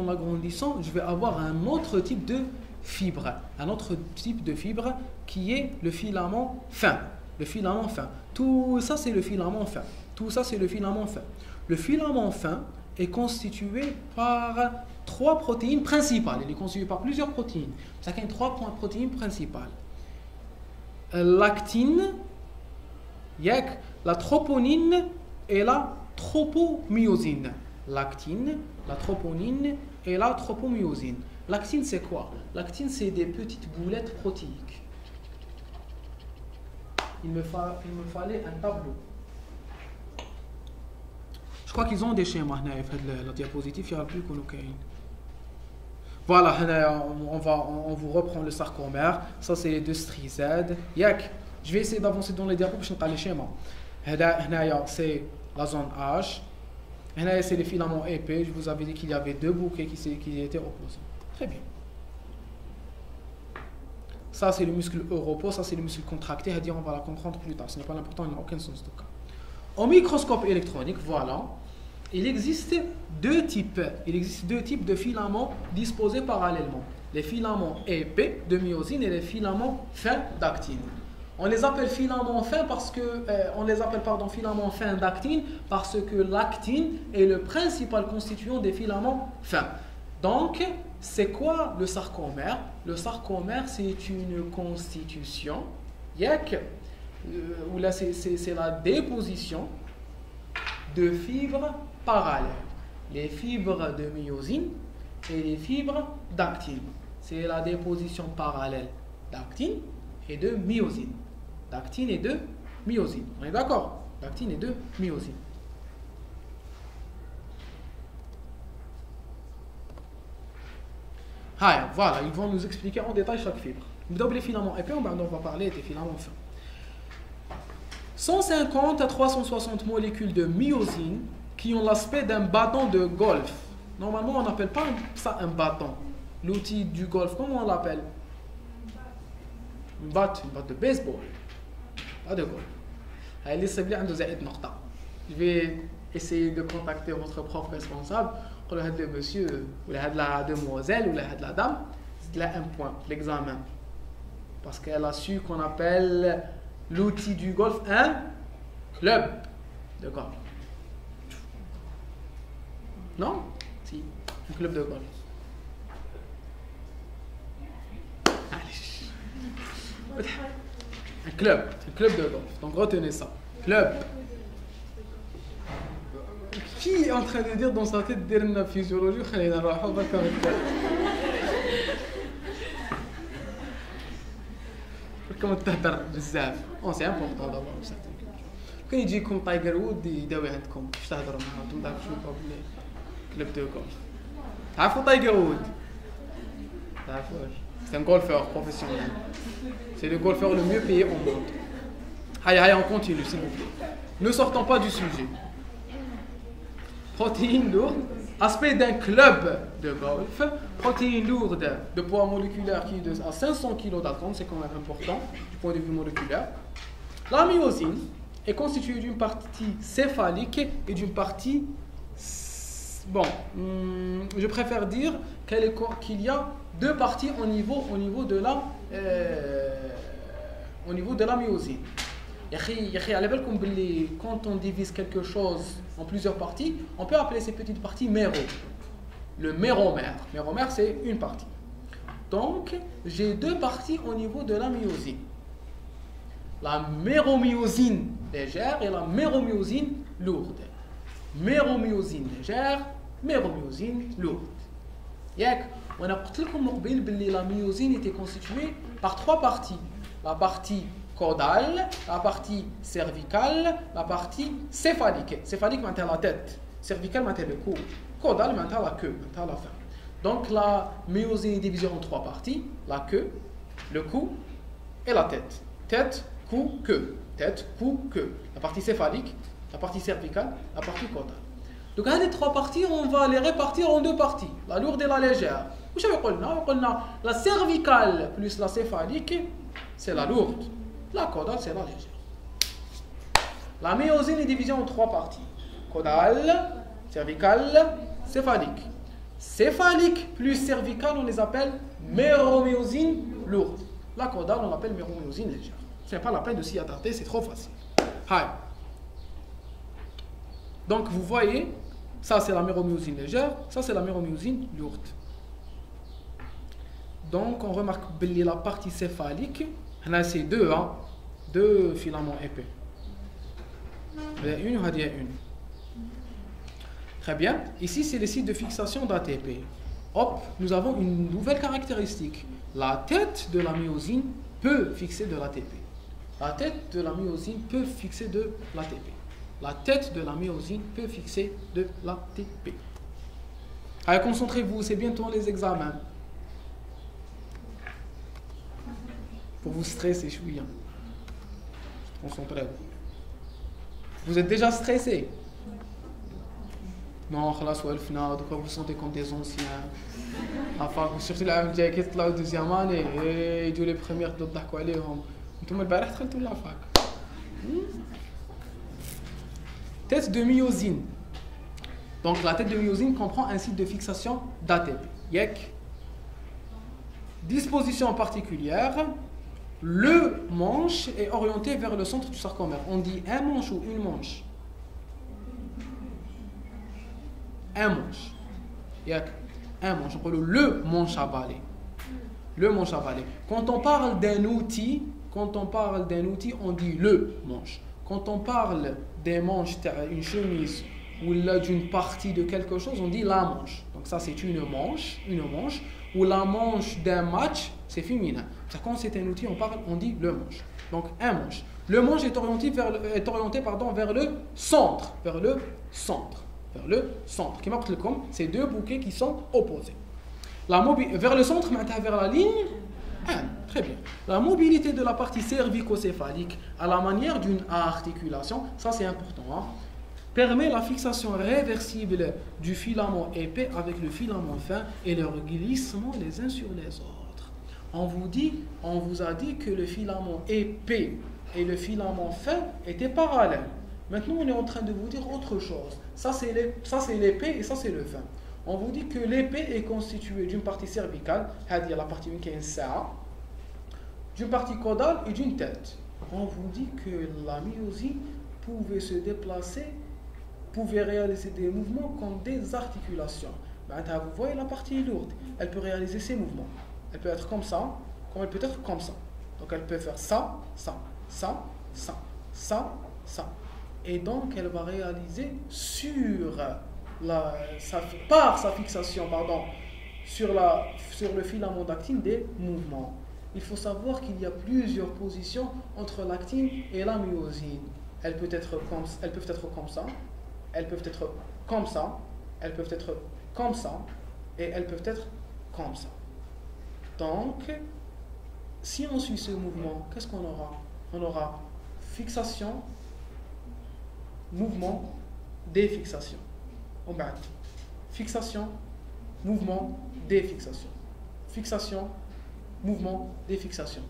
l'agrandissant, je vais avoir un autre type de fibre. Un autre type de fibre qui est le filament fin. Le filament fin. Tout ça, c'est le filament fin. Tout ça, c'est le filament fin. Le filament fin est constitué par 3 protéines principales. Il est constitué par plusieurs protéines. Ça a 3 protéines principales. L'actine, la troponine et la tropomyosine. L'actine, la troponine et la tropomyosine. L'actine, c'est quoi? L'actine, c'est des petites boulettes protéiques. Il me fallait un tableau. Je crois qu'ils ont des schémas. La diapositive, il n'y aura plus qu'on nous. Voilà, on vous reprend le sarcomère. Ça, c'est les 2 strizèdes. Je vais essayer d'avancer dans les diapos pour que je les schémas. C'est la zone H. C'est les filaments épais. Je vous avais dit qu'il y avait 2 bouquets qui étaient opposés. Très bien. Ça, c'est le muscle europos. Ça, c'est le muscle contracté. On va la comprendre plus tard. Ce n'est pas important, il n'y a aucun sens de cas. Au microscope électronique, voilà, il existe 2 types. Il existe 2 types de filaments disposés parallèlement. Les filaments épais de myosine et les filaments fins d'actine. On les appelle filaments fins filaments fins d'actine parce que l'actine est le principal constituant des filaments fins. Donc, c'est quoi le sarcomère? Le sarcomère, c'est une constitution, où là c'est la déposition de fibres parallèles. Les fibres de myosine et les fibres d'actine. C'est la déposition parallèle d'actine et de myosine. D'actine et de myosine. On est d'accord? D'actine et de myosine. Voilà, ils vont nous expliquer en détail chaque fibre. Les filaments épais, on va parler des filaments fins. 150 à 360 molécules de myosine qui ont l'aspect d'un bâton de golf. Normalement, on n'appelle pas ça un bâton. L'outil du golf, comment on l'appelle? Une batte de baseball. Pas de golf. Je vais essayer de contacter votre prof responsable. Pour le monsieur, ou la demoiselle, ou la dame, c'est là un point, l'examen. Parce qu'elle a su qu'on appelle l'outil du golf un club de golf. Non? Si, un club de golf. Allez. Un club de golf. Donc retenez ça. Club. Qui est en train de dire dans sa tête la physiologie? Comment تهدر بزاف؟ c'est important d'avoir une certaine culture. كان يجيكم تايجر وود يداوي عندكم باش تهضروا معاه انتم داك تشوفوا كلوب دو غولف. تعرفوا تايجر وود؟ تعرفوش؟ C'est un golfeur professionnel. C'est le golfeur le mieux payé au monde. Allez, on continue, s'il vous plaît. Ne sortons pas du sujet. Protéines lourdes. Aspect d'un club de golf. Protéines lourdes de poids moléculaire qui est à 500 kg d'atomes, c'est quand même important du point de vue moléculaire. La myosine est constituée d'une partie céphalique et d'une partie... Bon, je préfère dire qu'il y a deux parties au niveau de la myosine. Quand on divise quelque chose en plusieurs parties, on peut appeler ces petites parties méro. Le méromère. Méromère, c'est une partie. Donc, j'ai deux parties au niveau de la myosine. La méromyosine légère et la méromyosine lourde. Méromyosine légère, méromyosine lourde. On a dit que la myosine était constituée par trois parties. La partie caudale, la partie cervicale, la partie céphalique. Céphalique, c'est la tête. Cervicale, c'est le cou. Caudale, c'est la queue, c'est la fin. Donc la myosine est divisée en trois parties. La queue, le cou et la tête. Tête, cou, queue. Tête, cou, queue. La partie céphalique, la partie cervicale, la partie caudale. Donc les trois parties, on va les répartir en deux parties. La lourde et la légère. La cervicale plus la céphalique, c'est la lourde. La caudale, c'est la légère. La myosine est divisée en trois parties. Caudale, cervicale, céphalique. Céphalique plus cervicale, on les appelle méromyosine lourde. La caudale, on l'appelle méromyosine légère. Ce n'est pas la peine de s'y attarder, c'est trop facile. Hi. Donc vous voyez, ça c'est la méromyosine légère, ça c'est la méromyosine lourde. Donc on remarque la partie céphalique, là c'est deux filaments épais. Il y a une ou il y a une. Très bien. Ici c'est le site de fixation d'ATP. Hop, nous avons une nouvelle caractéristique. La tête de la myosine peut fixer de l'ATP. La tête de la myosine peut fixer de l'ATP. La tête de la myosine peut fixer de l'ATP. Allez, concentrez-vous, c'est bientôt les examens. Pour vous stresser, je suis. Concentrez-vous. Vous êtes déjà stressé? Non, vous sentez comme des anciens. Enfin, surtout la deuxième année, et les premières de la fac. Tête de myosine. Donc la tête de myosine comprend un site de fixation d'ATP. Disposition particulière. Le manche est orienté vers le centre du sarcomère. On dit un manche ou une manche? Un manche. Un manche. On parle le manche à balai. Le manche à balai. Quand on parle d'un outil, on dit le manche. Quand on parle des manches, une chemise ou d'une partie de quelque chose, on dit la manche. Donc ça c'est une manche, ou la manche d'un match, c'est féminin. Quand c'est un outil, on dit le manche. Donc un manche. Le manche est orienté vers le centre. Vers le centre. Qui marque comme c'est deux bouquets qui sont opposés. Vers le centre, vers la ligne. Très bien. La mobilité de la partie cervico-céphalique à la manière d'une articulation, ça c'est important, permet la fixation réversible du filament épais avec le filament fin et leur glissement les uns sur les autres. On vous a dit que le filament épais et le filament fin étaient parallèles. Maintenant, on est en train de vous dire autre chose. Ça c'est l'épais et ça c'est le fin. On vous dit que l'épais est constitué d'une partie cervicale, c'est-à-dire la partie qui est ça, d'une partie caudale et d'une tête. On vous dit que la myosine pouvait se déplacer, pouvait réaliser des mouvements comme des articulations. Maintenant, vous voyez la partie lourde, elle peut réaliser ces mouvements. Elle peut être comme ça, comme elle peut être comme ça. Donc elle peut faire ça, ça, ça, ça, ça, ça. Et donc elle va réaliser par sa fixation, sur le filament d'actine des mouvements. Il faut savoir qu'il y a plusieurs positions entre l'actine et la myosine. Elles peuvent être comme ça, elles peuvent être comme ça, elles peuvent être comme ça, elles peuvent être comme ça, et elles peuvent être comme ça. Donc, si on suit ce mouvement, qu'est-ce qu'on aura? On aura fixation, mouvement, défixation. On va fixation, mouvement, défixation. Fixation, mouvement, défixation.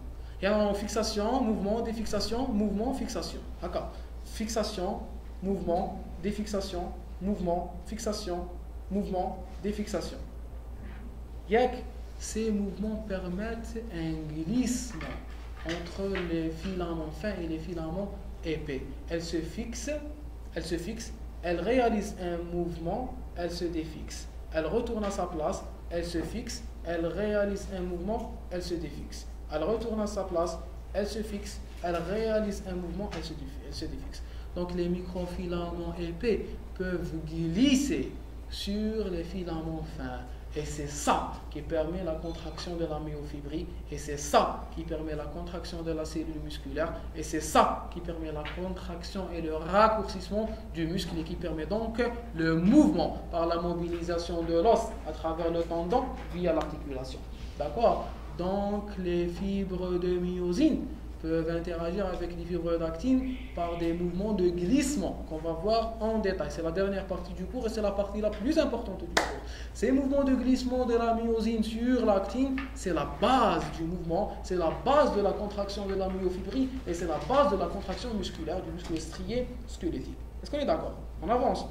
Et alors, fixation, mouvement, défixation, mouvement, fixation. D'accord. Fixation, mouvement, défixation, mouvement, fixation, mouvement, défixation. Yak, ces mouvements permettent un glissement entre les filaments fins et les filaments épais. Elles se fixent, elles réalisent un mouvement, elles se défixent. Elles retournent à sa place, elles se fixent, elles réalisent un mouvement, elles se défixent. Elles retournent à sa place, elles se fixent, elles réalisent un mouvement, elles se défixent. Donc les microfilaments épais peuvent glisser sur les filaments fins. Et c'est ça qui permet la contraction de la myofibrie, et c'est ça qui permet la contraction de la cellule musculaire, et c'est ça qui permet la contraction et le raccourcissement du muscle, et qui permet donc le mouvement par la mobilisation de l'os à travers le tendon via l'articulation. D'accord? Donc les fibres de myosine peuvent interagir avec les fibres d'actine par des mouvements de glissement qu'on va voir en détail. C'est la dernière partie du cours et c'est la partie la plus importante du cours. Ces mouvements de glissement de la myosine sur l'actine, c'est la base du mouvement, c'est la base de la contraction de la myofibrie et c'est la base de la contraction musculaire du muscle strié squelettique. Est-ce qu'on est d'accord? On avance.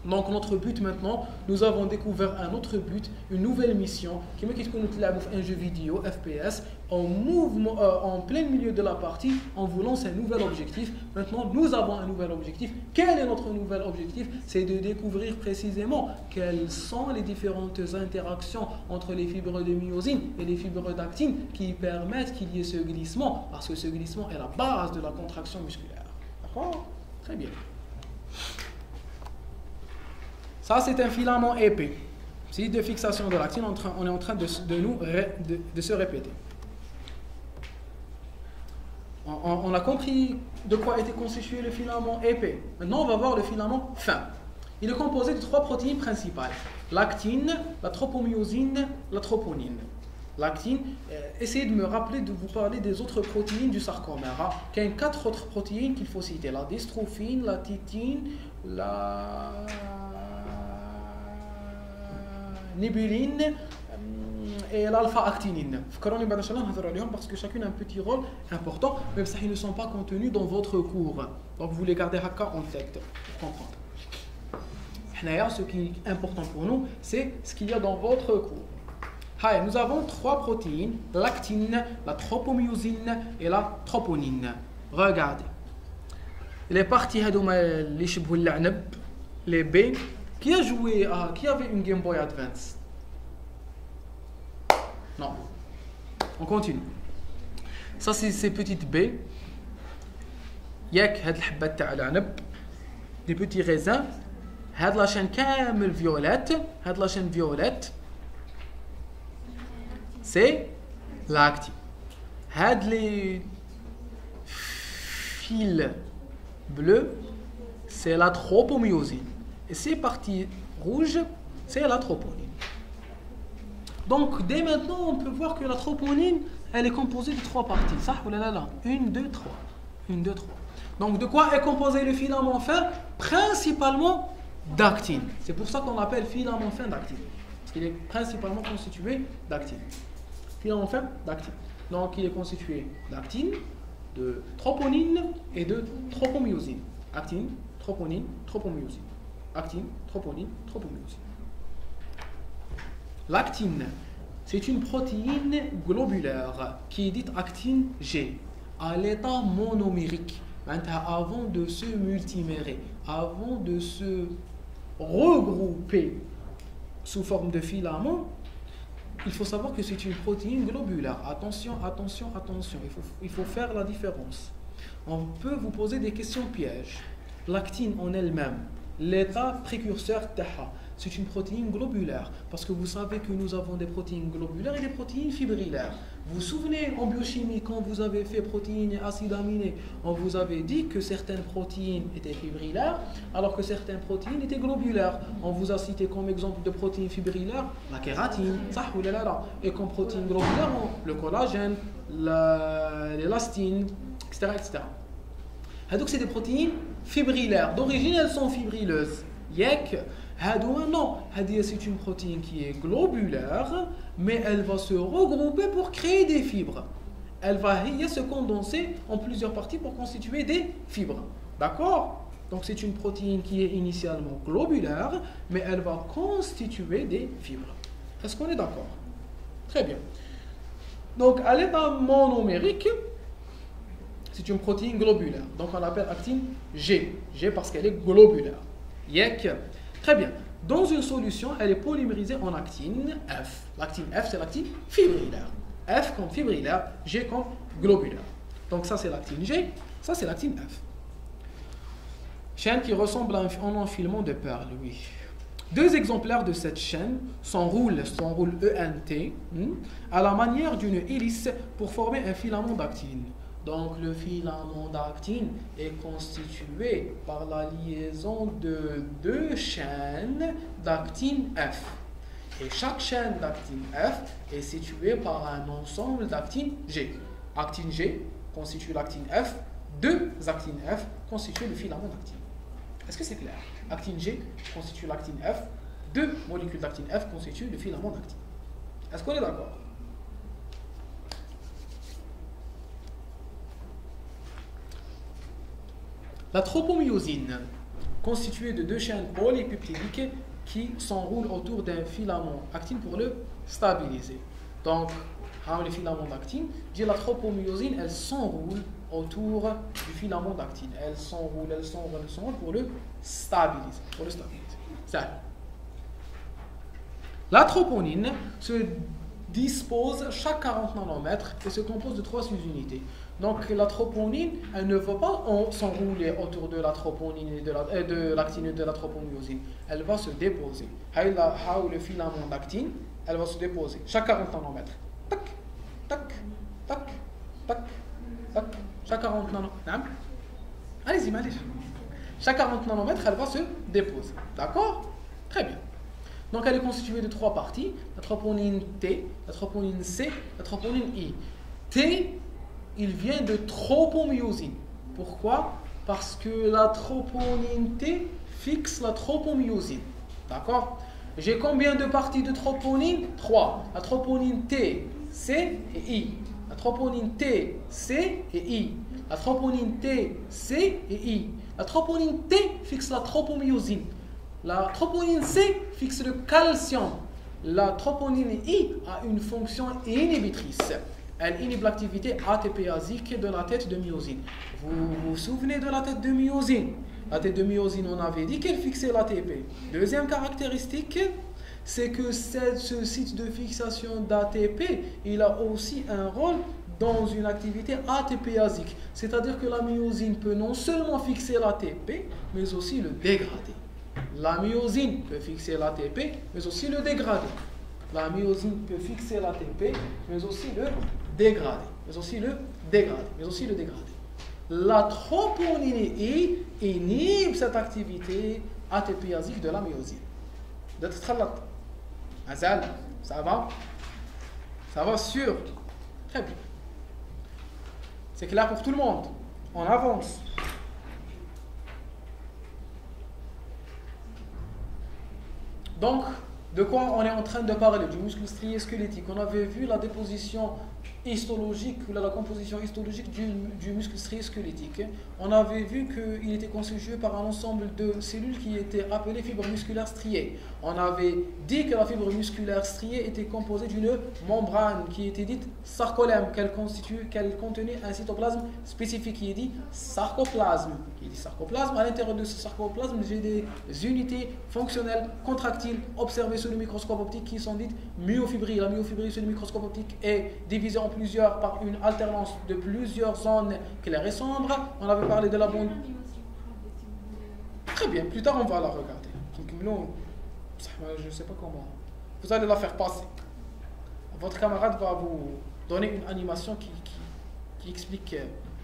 Donc notre but maintenant, nous avons découvert un autre but, une nouvelle mission qui me quitte un jeu vidéo FPS en mouvement, en plein milieu de la partie, on vous lance un nouvel objectif. Maintenant nous avons un nouvel objectif. Quel est notre nouvel objectif? C'est de découvrir précisément quelles sont les différentes interactions entre les fibres de myosine et les fibres d'actine qui permettent qu'il y ait ce glissement, parce que ce glissement est la base de la contraction musculaire. D'accord? Très bien. Ça, c'est un filament épais. Site de fixation de l'actine, on est en train de se répéter. On a compris de quoi était constitué le filament épais. Maintenant, on va voir le filament fin. Il est composé de 3 protéines principales. L'actine, la tropomyosine, la troponine. L'actine, essayez de me rappeler de vous parler des autres protéines du sarcomère. Il y a 4 autres protéines qu'il faut citer. La dystrophine, la titine, la nibuline et l'alpha-actinine. Parce que chacune a un petit rôle important, même si ils ne sont pas contenus dans votre cours. Donc vous les gardez en tête pour comprendre. Ce qui est important pour nous, c'est ce qu'il y a dans votre cours. Nous avons 3 protéines, l'actine, la tropomyosine et la troponine. Regardez. Les parties les B. Qui a joué à... Qui avait une Game Boy Advance? Non. On continue. Ça, c'est ces petites baies. Yak, had l'habbat ta'al anab. Des petits raisins. Had la chaîne kamel violette. Had la chaîne violette. C'est l'actine. Had les fils bleus. C'est la tropomyosine. Et ces parties rouges, c'est la troponine. Donc, dès maintenant, on peut voir que la troponine, elle est composée de 3 parties. Ça, ou là. 1, 2, 3. 1, 2, 3. Donc, de quoi est composé le filament fin? Principalement d'actine. C'est pour ça qu'on l'appelle filament fin d'actine. Parce qu'il est principalement constitué d'actine. Filament fin d'actine. Donc, il est constitué d'actine, de troponine et de tropomyosine. Actine, troponine, tropomyosine. Actine, troponine, tropomyosine. L'actine, c'est une protéine globulaire qui est dite actine G, à l'état monomérique, avant de se multimérer, avant de se regrouper sous forme de filament. Il faut savoir que c'est une protéine globulaire. Attention, attention, attention, il faut faire la différence. On peut vous poser des questions pièges. L'actine en elle-même, l'état précurseur TAHA, c'est une protéine globulaire, parce que vous savez que nous avons des protéines globulaires et des protéines fibrillaires. Vous vous souvenez en biochimie, quand vous avez fait protéines et acides aminés, on vous avait dit que certaines protéines étaient fibrillaires, alors que certaines protéines étaient globulaires. On vous a cité comme exemple de protéines fibrillaires la kératine, et comme protéines globulaires, le collagène, l'élastine, etc., etc. Donc c'est des protéines fibrillaires. D'origine, elles sont fibrileuses. Yek, non, c'est une protéine qui est globulaire, mais elle va se regrouper pour créer des fibres. Elle va se condenser en plusieurs parties pour constituer des fibres. D'accord? Donc c'est une protéine qui est initialement globulaire, mais elle va constituer des fibres. Est-ce qu'on est d'accord? Très bien. Donc à l'état monomérique, c'est une protéine globulaire. Donc on l'appelle actine G. G parce qu'elle est globulaire. Yek. Très bien. Dans une solution, elle est polymérisée en actine F. L'actine F, c'est l'actine fibrillaire. F comme fibrillaire, G comme globulaire. Donc ça, c'est l'actine G, ça, c'est l'actine F. Chaîne qui ressemble à un enfilement de perles, oui. Deux exemplaires de cette chaîne s'enroulent ENT à la manière d'une hélice pour former un filament d'actine. Donc le filament d'actine est constitué par la liaison de deux chaînes d'actine F. Et chaque chaîne d'actine F est située par un ensemble d'actine G. Actine G constitue l'actine F, deux actines F constituent le filament d'actine. Est-ce que c'est clair? Actine G constitue l'actine F, deux molécules d'actine F constituent le filament d'actine. Est-ce qu'on est d'accord? La tropomyosine, constituée de deux chaînes polypeptidiques qui s'enroulent autour d'un filament actine pour le stabiliser. Donc, le filament d'actine, la tropomyosine, elle s'enroule autour du filament d'actine. Elle s'enroule pour le stabiliser. Ça. La troponine se dispose chaque 40 nanomètres et se compose de 3 sous-unités. Donc la troponine, elle ne va pas s'enrouler autour de la troponine et de l'actine et de la tropomyosine. Elle va se déposer. Le filament d'actine, elle va se déposer chaque 40 nanomètres. Tac, tac, tac, tac, tac. Chaque 40 nanomètres. Allez-y, allez-y. Chaque 40 nanomètres, elle va se déposer. D'accord? Très bien. Donc elle est constituée de 3 parties, la troponine T, la troponine C, la troponine I. T, il vient de tropomyosine. Pourquoi? Parce que la troponine T fixe la tropomyosine. D'accord? J'ai combien de parties de troponine? 3. La troponine T, C et I. La troponine T, C et I. La troponine T, C et I. La troponine T fixe la tropomyosine. La troponine C fixe le calcium. La troponine I a une fonction inhibitrice. Elle inhibe l'activité ATPasique de la tête de myosine. Vous vous souvenez de la tête de myosine? La tête de myosine, on avait dit qu'elle fixait l'ATP. Deuxième caractéristique, c'est que ce site de fixation d'ATP, il a aussi un rôle dans une activité ATPasique. C'est-à-dire que la myosine peut non seulement fixer l'ATP, mais aussi le dégrader. La myosine peut fixer l'ATP, mais aussi le dégrader. La myosine peut fixer l'ATP, mais aussi le dégrader. La troponine I inhibe cette activité ATPasique de la myosine. Ça va? Ça va sûr? Très bien. C'est clair pour tout le monde? On avance. Donc, de quoi on est en train de parler? Du muscle strié squelettique. On avait vu la déposition histologique, ou la composition histologique du muscle strié squelettique. On avait vu qu'il était constitué par un ensemble de cellules qui étaient appelées fibres musculaires striées. On avait dit que la fibre musculaire striée était composée d'une membrane qui était dite sarcolème, qu'elle contenait un cytoplasme spécifique qui est dit sarcoplasme. À l'intérieur de ce sarcoplasme, j'ai des unités fonctionnelles contractiles observées sous le microscope optique qui sont dites myofibrilles. La myofibrile sous le microscope optique est divisée en plusieurs par une alternance de plusieurs zones claires et sombres. On avait parlé de la bande. Très bien, plus tard on va la regarder. Je ne sais pas comment. Vous allez la faire passer. Votre camarade va vous donner une animation qui explique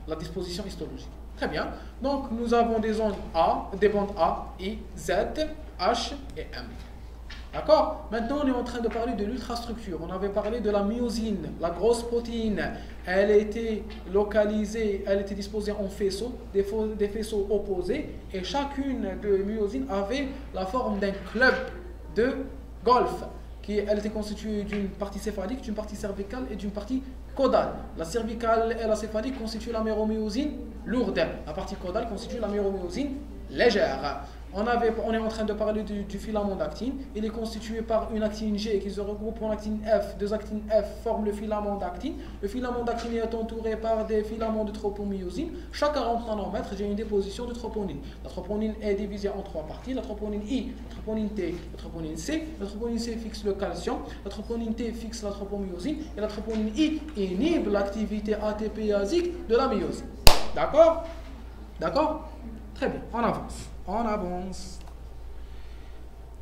la disposition histologique. Très bien. Donc nous avons des zones A, des bandes A, I, Z, H et M. D'accord? Maintenant, on est en train de parler de l'ultrastructure. On avait parlé de la myosine, la grosse protéine. Elle était localisée, elle était disposée en faisceaux, des faisceaux opposés. Et chacune de myosines avait la forme d'un club de golf. Elle était constituée d'une partie céphalique, d'une partie cervicale et d'une partie caudale. La cervicale et la céphalique constituent la méromyosine lourde. La partie caudale constitue la méromyosine légère. On est en train de parler du filament d'actine. Il est constitué par une actine G qui se regroupe en actine F. Deux actines F forment le filament d'actine. Le filament d'actine est entouré par des filaments de tropomyosine. Chaque 40 nanomètres, j'ai une déposition de troponine. La troponine est divisée en 3 parties. La troponine I, la troponine T, la troponine C. La troponine C fixe le calcium. La troponine T fixe la tropomyosine. Et la troponine I inhibe l'activité ATPasique de la myosine. D'accord? D'accord? Très bien, on avance. On avance.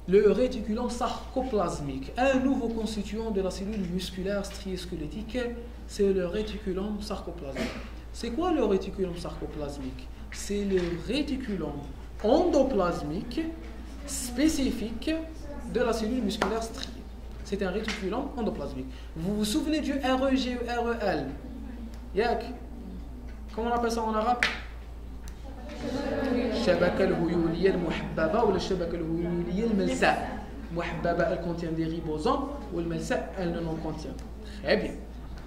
Le réticulum sarcoplasmique, un nouveau constituant de la cellule musculaire striée squelettique, c'est le réticulum sarcoplasmique. C'est quoi le réticulum sarcoplasmique? C'est le réticulum endoplasmique spécifique de la cellule musculaire striée. C'est un réticulum endoplasmique. Vous vous souvenez du REG ou REL? Yak. Comment on appelle ça en arabe? الشبكة الهيولية المحببة ولا الشبكة الهيولية الملساء. محببة elle contient des ribosomes ou le ملساء elle ne en contient. Très bien.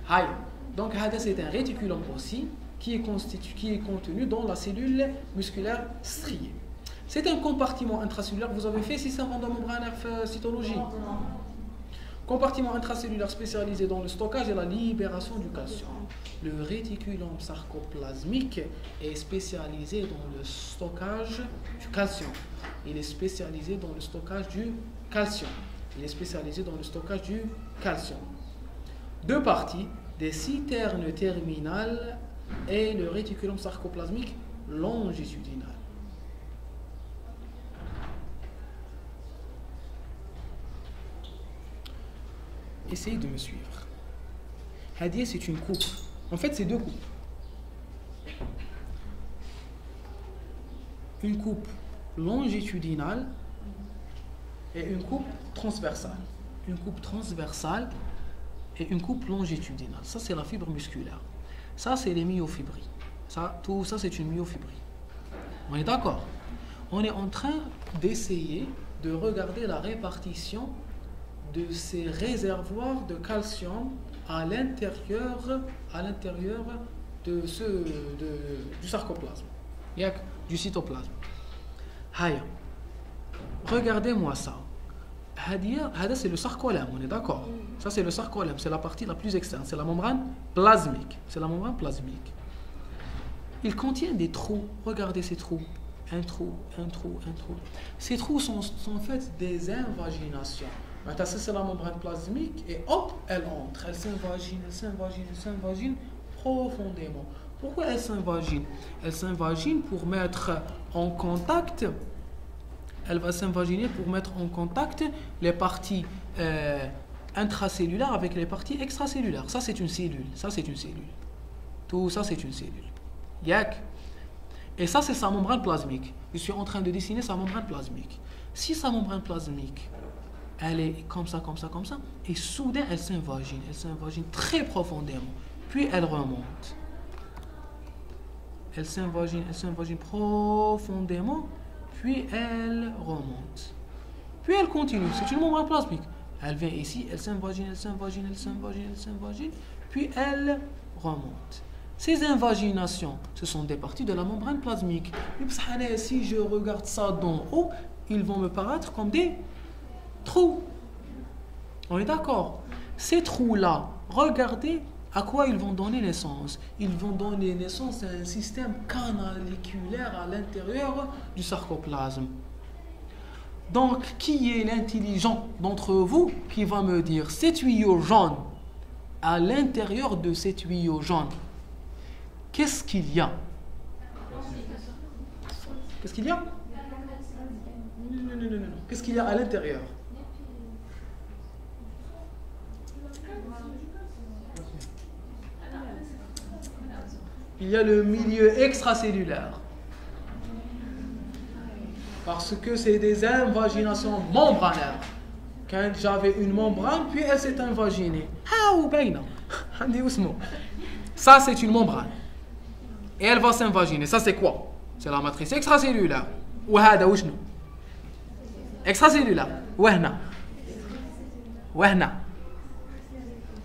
Aïe. Donc c'est un réticulum aussi qui est contenu dans la cellule musculaire striée. C'est un compartiment intracellulaire. Vous avez fait système endomembranaire cytologie. Compartiment intracellulaire spécialisé dans le stockage et la libération du calcium. Le réticulum sarcoplasmique est spécialisé dans le stockage du calcium. Il est spécialisé dans le stockage du calcium. Il est spécialisé dans le stockage du calcium. Deux parties, des citernes terminales et le réticulum sarcoplasmique longitudinal. Essayez de me suivre. Hadia, c'est une coupe. En fait, c'est deux coupes. Une coupe longitudinale et une coupe transversale. Une coupe transversale et une coupe longitudinale. Ça, c'est la fibre musculaire. Ça, c'est les myofibrilles. Tout ça, c'est une myofibrie. On est d'accord? On est en train d'essayer de regarder la répartition de ces réservoirs de calcium à l'intérieur du sarcoplasme, du cytoplasme. Haya. Regardez-moi ça. Hada, c'est le sarcolème, on est d'accord? Ça, c'est le sarcolème, c'est la partie la plus externe, c'est la membrane plasmique. C'est la membrane plasmique. Il contient des trous. Regardez ces trous. Un trou, un trou, un trou. Ces trous sont en fait des invaginations. Maintenant, ça, c'est la membrane plasmique et hop, elle entre. Elle s'invagine, elle s'invagine, elle s'invagine profondément. Pourquoi elle s'invagine? Elle s'invagine pour mettre en contact. Elle va s'invaginer pour mettre en contact les parties intracellulaires avec les parties extracellulaires. Ça, c'est une cellule. Ça, c'est une cellule. Tout ça, c'est une cellule. Yak. Et ça, c'est sa membrane plasmique. Je suis en train de dessiner sa membrane plasmique. Si sa membrane plasmique, elle est comme ça, comme ça, comme ça, et soudain, elle s'invagine très profondément. Puis, elle remonte. Elle s'invagine profondément, puis elle remonte. Puis, elle continue. C'est une membrane plasmique. Elle vient ici, elle s'invagine, puis elle remonte. Ces invaginations, ce sont des parties de la membrane plasmique. Si je regarde ça d'en haut, ils vont me paraître comme des trous. On est d'accord? Ces trous-là, regardez à quoi ils vont donner naissance. Ils vont donner naissance à un système canaliculaire à l'intérieur du sarcoplasme. Donc, qui est l'intelligent d'entre vous qui va me dire ces tuyaux jaunes, à l'intérieur de ces tuyaux jaunes, qu'est-ce qu'il y a? Qu'est-ce qu'il y a? Non. Qu'est-ce qu'il y a à l'intérieur? Il y a le milieu extracellulaire. Parce que c'est des invaginations membranaires. quand j'avais une membrane, puis elle s'est invaginée. Ça, c'est une membrane. Et elle va s'invaginer. Ça, c'est quoi? C'est la matrice extracellulaire. Extracellulaire.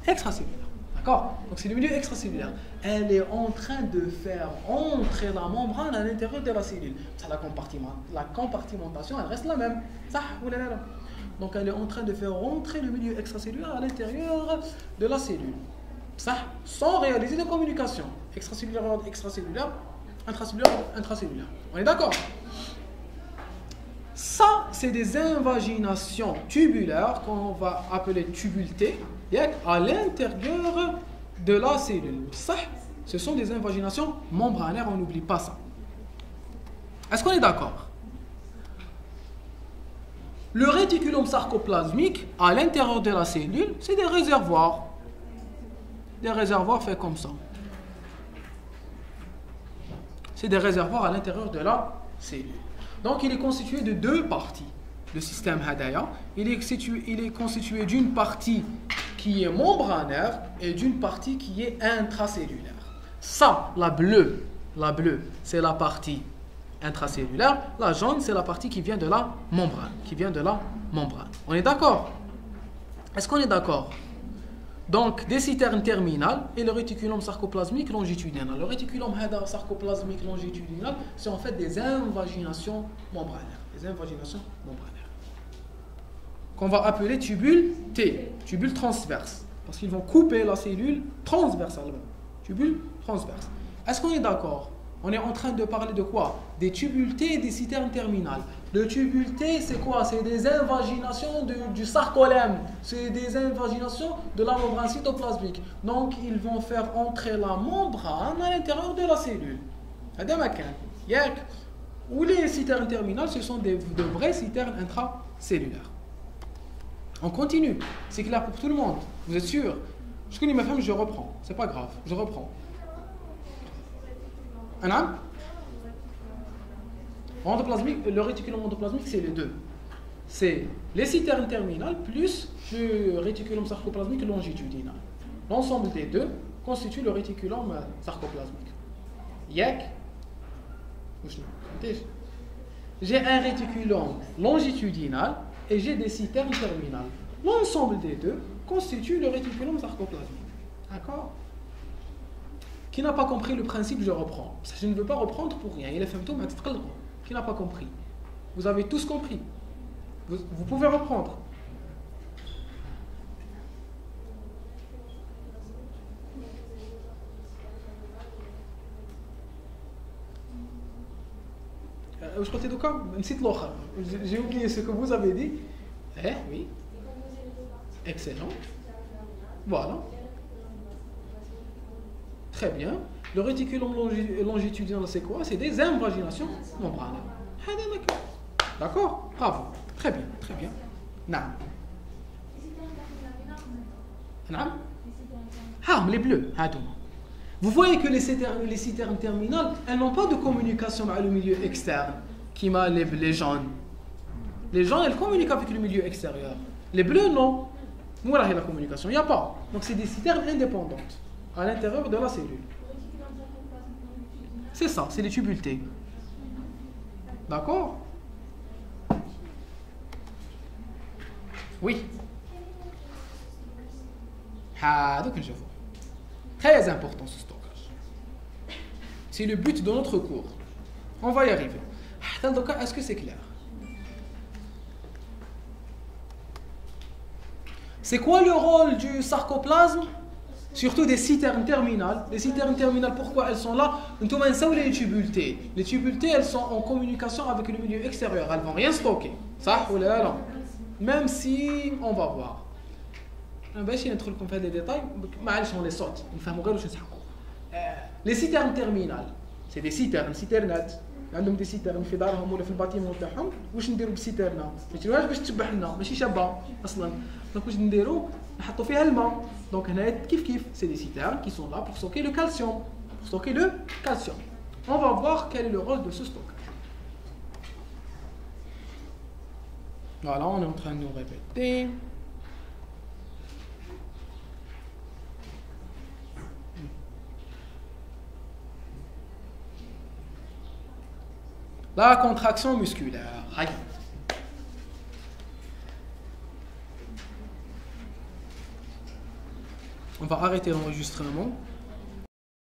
Extracellulaire. D'accord? Donc, c'est le milieu extracellulaire. Elle est en train de faire entrer la membrane à l'intérieur de la cellule. La compartimentation, elle reste la même. Ça, donc, elle est en train de faire entrer le milieu extracellulaire à l'intérieur de la cellule. Ça, sans réaliser de communication. Extracellulaire, extracellulaire, intracellulaire, intracellulaire. On est d'accord? Ça, c'est des invaginations tubulaires qu'on va appeler tubultés à l'intérieur de la cellule. Ça, ce sont des invaginations membranaires, on n'oublie pas ça. Est-ce qu'on est d'accord? Le réticulum sarcoplasmique, à l'intérieur de la cellule, c'est des réservoirs. Des réservoirs faits comme ça. C'est des réservoirs à l'intérieur de la cellule. Donc, il est constitué de deux parties. Le système Hadaya, il est constitué d'une partie qui est membranaire et d'une partie qui est intracellulaire. Ça, la bleue, c'est la partie intracellulaire. La jaune, c'est la partie qui vient de la membrane. On est d'accord? Est-ce qu'on est d'accord? Donc, des citernes terminales et le réticulum sarcoplasmique longitudinal. Le réticulum sarcoplasmique longitudinal, c'est en fait des invaginations membranaires. Qu'on va appeler tubules T, tubules transverses. Parce qu'ils vont couper la cellule transversalement. Tubules transverses. Est-ce qu'on est d'accord? On est en train de parler de quoi? Des tubules T et des citernes terminales. Le tubule T, c'est quoi? C'est des invaginations du sarcolème. C'est des invaginations de la membrane cytoplasmique. Donc, ils vont faire entrer la membrane à l'intérieur de la cellule. Ou les citernes terminales, ce sont de vraies citernes intracellulaires. On continue. C'est clair pour tout le monde. Vous êtes sûr? Je connais ma femme, je reprends. C'est pas grave, je reprends. Le réticulum endoplasmique, c'est les deux. C'est les citernes terminales plus le réticulum sarcoplasmique longitudinal. L'ensemble des deux constitue le réticulum sarcoplasmique. J'ai un réticulum longitudinal et j'ai des citernes terminales. L'ensemble des deux constitue le réticulum sarcoplasmique. D'accord? Qui n'a pas compris le principe, je reprends. Je ne veux pas reprendre pour rien. Il est fait tout, mais qui n'a pas compris? Vous avez tous compris. Vous pouvez reprendre. J'ai oublié ce que vous avez dit. Oui. Excellent. Voilà. Très bien. Le réticulum longitudinal, c'est quoi? C'est des invaginations membranaires. D'accord? Bravo. Très bien, très bien. Les bleus. Vous voyez que les citernes terminales, elles n'ont pas de communication avec le milieu externe, qui m'a les jaunes. Les jaunes, elles communiquent avec le milieu extérieur. Les bleus, non. Voilà la communication. Il n'y a pas. Donc, c'est des citernes indépendantes à l'intérieur de la cellule. C'est ça, c'est les tubules T. D'accord? Oui. Donc je vois. Très important ce stockage. C'est le but de notre cours. On va y arriver. Est-ce que c'est clair? C'est quoi le rôle du sarcoplasme? Surtout des citernes terminales. Les citernes terminales, pourquoi elles sont là? Les tubules T. Les tubules T, elles sont en communication avec le milieu extérieur. Elles ne vont rien stocker. Ça ou là, non. Même si on va voir. باش ندخل لكم في هذا الديتاي معلش on les saute. نفهموا غير واش نسحقوا. Les citernes terminales, c'est des citernات. عندهم دي citernes في دارهم ولا في الباتيمون تاعهم. واش نديروا بالسيترنا؟ ما تشروهاش باش تشبح لنا، ماشي شابه اصلا. دونك واش نديروا؟ نحطوا فيها الماء. دونك هنا كيف c'est des citernes qui sont là pour stocker le calcium. On va voir quel est le rôle de ce stockage. Voilà, on est en train de nous répéter. La contraction musculaire. Aïe. On va arrêter l'enregistrement.